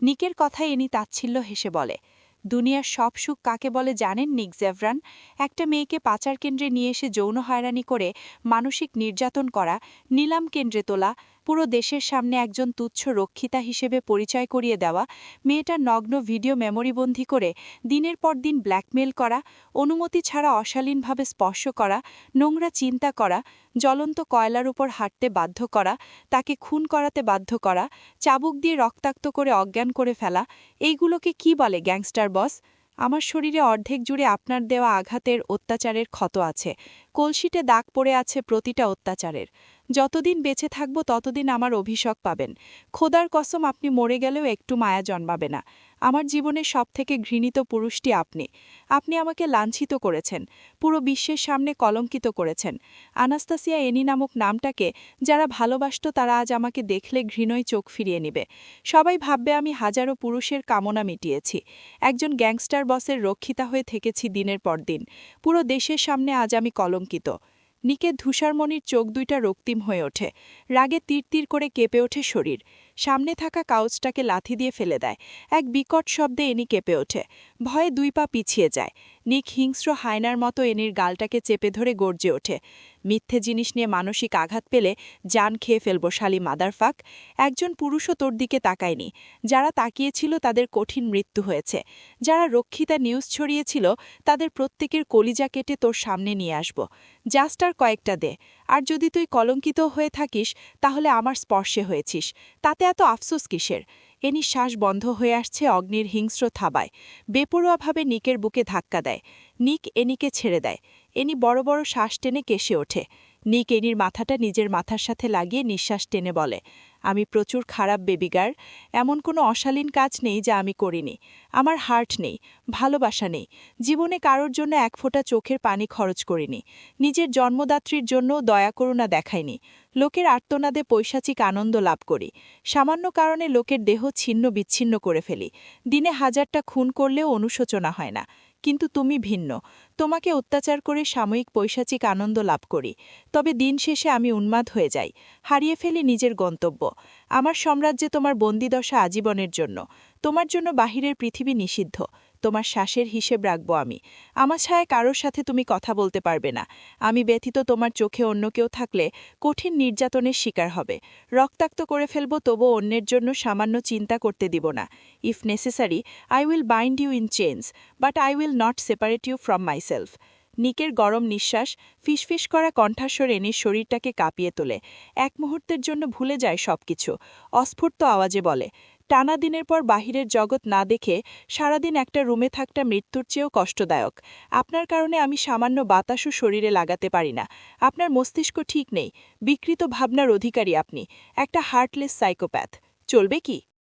নিকের কথায় এনি তাচ্ছিল্য হেসে বলে, দুনিয়ার সব সুখ কাকে বলে জানেন নিক জেভরান? একটা মেয়েকে পাচার কেন্দ্রে নিয়ে এসে যৌন হয়রানি করে মানসিক নির্যাতন করা, নিলাম কেন্দ্রে তোলা, পুরো দেশের সামনে একজন তুচ্ছ রক্ষিতা হিসেবে পরিচয় করিয়ে দেওয়া, মেয়েটার নগ্ন ভিডিও মেমোরিবন্দী করে দিনের পর দিন ব্ল্যাকমেল করা, অনুমতি ছাড়া অশালীনভাবে স্পর্শ করা, নোংরা চিন্তা করা, জ্বলন্ত কয়লার উপর হাঁটতে বাধ্য করা, তাকে খুন করাতে বাধ্য করা, চাবুক দিয়ে রক্তাক্ত করে অজ্ঞান করে ফেলা, এইগুলোকে কি বলে গ্যাংস্টার বস? আমার শরীরে অর্ধেক জুড়ে আপনার দেওয়া আঘাতের অত্যাচারের ক্ষত আছে, কলসিতে দাগ পড়ে আছে প্রতিটা অত্যাচারের। যতদিন বেঁচে থাকব ততদিন আমার অভিশাপ পাবেন। খোদার কসম, আপনি মরে গেলেও একটু মায়া জন্মাবে না। আমার জীবনের সবথেকে ঘৃণিত পুরুষটি আপনি। আপনি আমাকে লাঞ্ছিত করেছেন, পুরো বিশ্বের সামনে কলঙ্কিত করেছেন। আনাস্তাসিয়া এনি নামক নামটাকে যারা ভালোবাসত তারা আজ আমাকে দেখলে ঘৃণয় চোখ ফিরিয়ে নিবে। সবাই ভাববে আমি হাজারো পুরুষের কামনা মিটিয়েছি, একজন গ্যাংস্টার বসের রক্ষিতা হয়ে থেকেছি দিনের পর দিন। পুরো দেশের সামনে আজ আমি কলঙ্কিত। নিকের ধূসারমণির চোখ দুইটা রক্তিম হয়ে ওঠে, রাগে তীর তীর করে কেঁপে ওঠে শরীর। সামনে থাকা কাউচটাকে লাথি দিয়ে ফেলে দেয়। এক বিকট শব্দে এনি কেঁপে ওঠে, ভয়ে 2 পা পিছিয়ে যায়। নিক হিংস্র হায়নার মতো এনির গালটাকে চেপে ধরে গর্জে ওঠে। মিথ্যে জিনিস নিয়ে মানসিক আঘাত পেলে জান খেয়ে ফেলব শালি মাদারফাক। একজন পুরুষও তোর দিকে তাকায়নি। যারা তাকিয়েছিল তাদের কঠিন মৃত্যু হয়েছে। যারা রক্ষিতা নিউজ ছড়িয়েছিল তাদের প্রত্যেকের কলিজা কেটে তোর সামনে নিয়ে আসব। জাস্ট আর কয়েকটা দে। আর যদি তুই কলঙ্কিত হয়ে থাকিস তাহলে আমার স্পর্শে হয়েছিস, তাতে এত আফসোস কিসের? এনি শ্বাস বন্ধ হয়ে আসছে অগ্নির হিংস্র থাবায়। বেপরোয়াভাবে নিকের বুকে ধাক্কা দেয়। নিক এনিকে ছেড়ে দেয়। এনি বড় বড় শ্বাস টেনে কেশে ওঠে। নিক এনির মাথাটা নিজের মাথার সাথে লাগিয়ে নিঃশ্বাস টেনে বলে, আমি প্রচুর খারাপ বেবিগার। এমন কোনো অশালীন কাজ নেই যা আমি করিনি। আমার হার্ট নেই, ভালোবাসা নেই। জীবনে কারোর জন্য এক ফোঁটা চোখের পানি খরচ করিনি। নিজের জন্মদাত্রীর জন্যও দয়া করুণা দেখাইনি। লোকের আর্তনাদে পৈশাচিক আনন্দ লাভ করি। সামান্য কারণে লোকের দেহ ছিন্ন বিচ্ছিন্ন করে ফেলি। দিনে 1000টা খুন করলেও অনুশোচনা হয় না। কিন্তু তুমি ভিন্ন। তোমাকে অত্যাচার করে সাময়িক পৈশাচিক আনন্দ লাভ করি। তবে দিন শেষে আমি উন্মাদ হয়ে যাই, হারিয়ে ফেলি নিজের গন্তব্য। আমার সাম্রাজ্যে তোমার বন্দিদশা আজীবনের জন্য। তোমার জন্য বাহিরের পৃথিবী নিষিদ্ধ। তোমার শ্বাসের হিসেব রাখব আমি। আমার ছায়ায় কারোর সাথে তুমি কথা বলতে পারবে না। আমি ব্যতীত তোমার চোখে অন্য কেউ থাকলে কঠিন নির্যাতনের শিকার হবে। রক্তাক্ত করে ফেলব, তবুও অন্যের জন্য সামান্য চিন্তা করতে দিব না। If necessary I will bind you in chains, but I will not separate you from myself. নিকের গরম নিঃশ্বাস ফিসফিস করা কণ্ঠাস্বর এনির শরীরটাকে কাঁপিয়ে তোলে। এক মুহূর্তের জন্য ভুলে যায় সবকিছু। অস্ফুর্ত আওয়াজে বলে, টানা দিনের পর বাহিরের জগৎ না দেখে সারাদিন একটা রুমে থাকটা মৃত্যুর চেয়েও কষ্টদায়ক। আপনার কারণে আমি সামান্য বাতাসও শরীরে লাগাতে পারি না। আপনার মস্তিষ্ক ঠিক নেই, বিকৃত ভাবনার অধিকারী আপনি, একটা হার্টলেস সাইকোপ্যাথ। চলবে কি?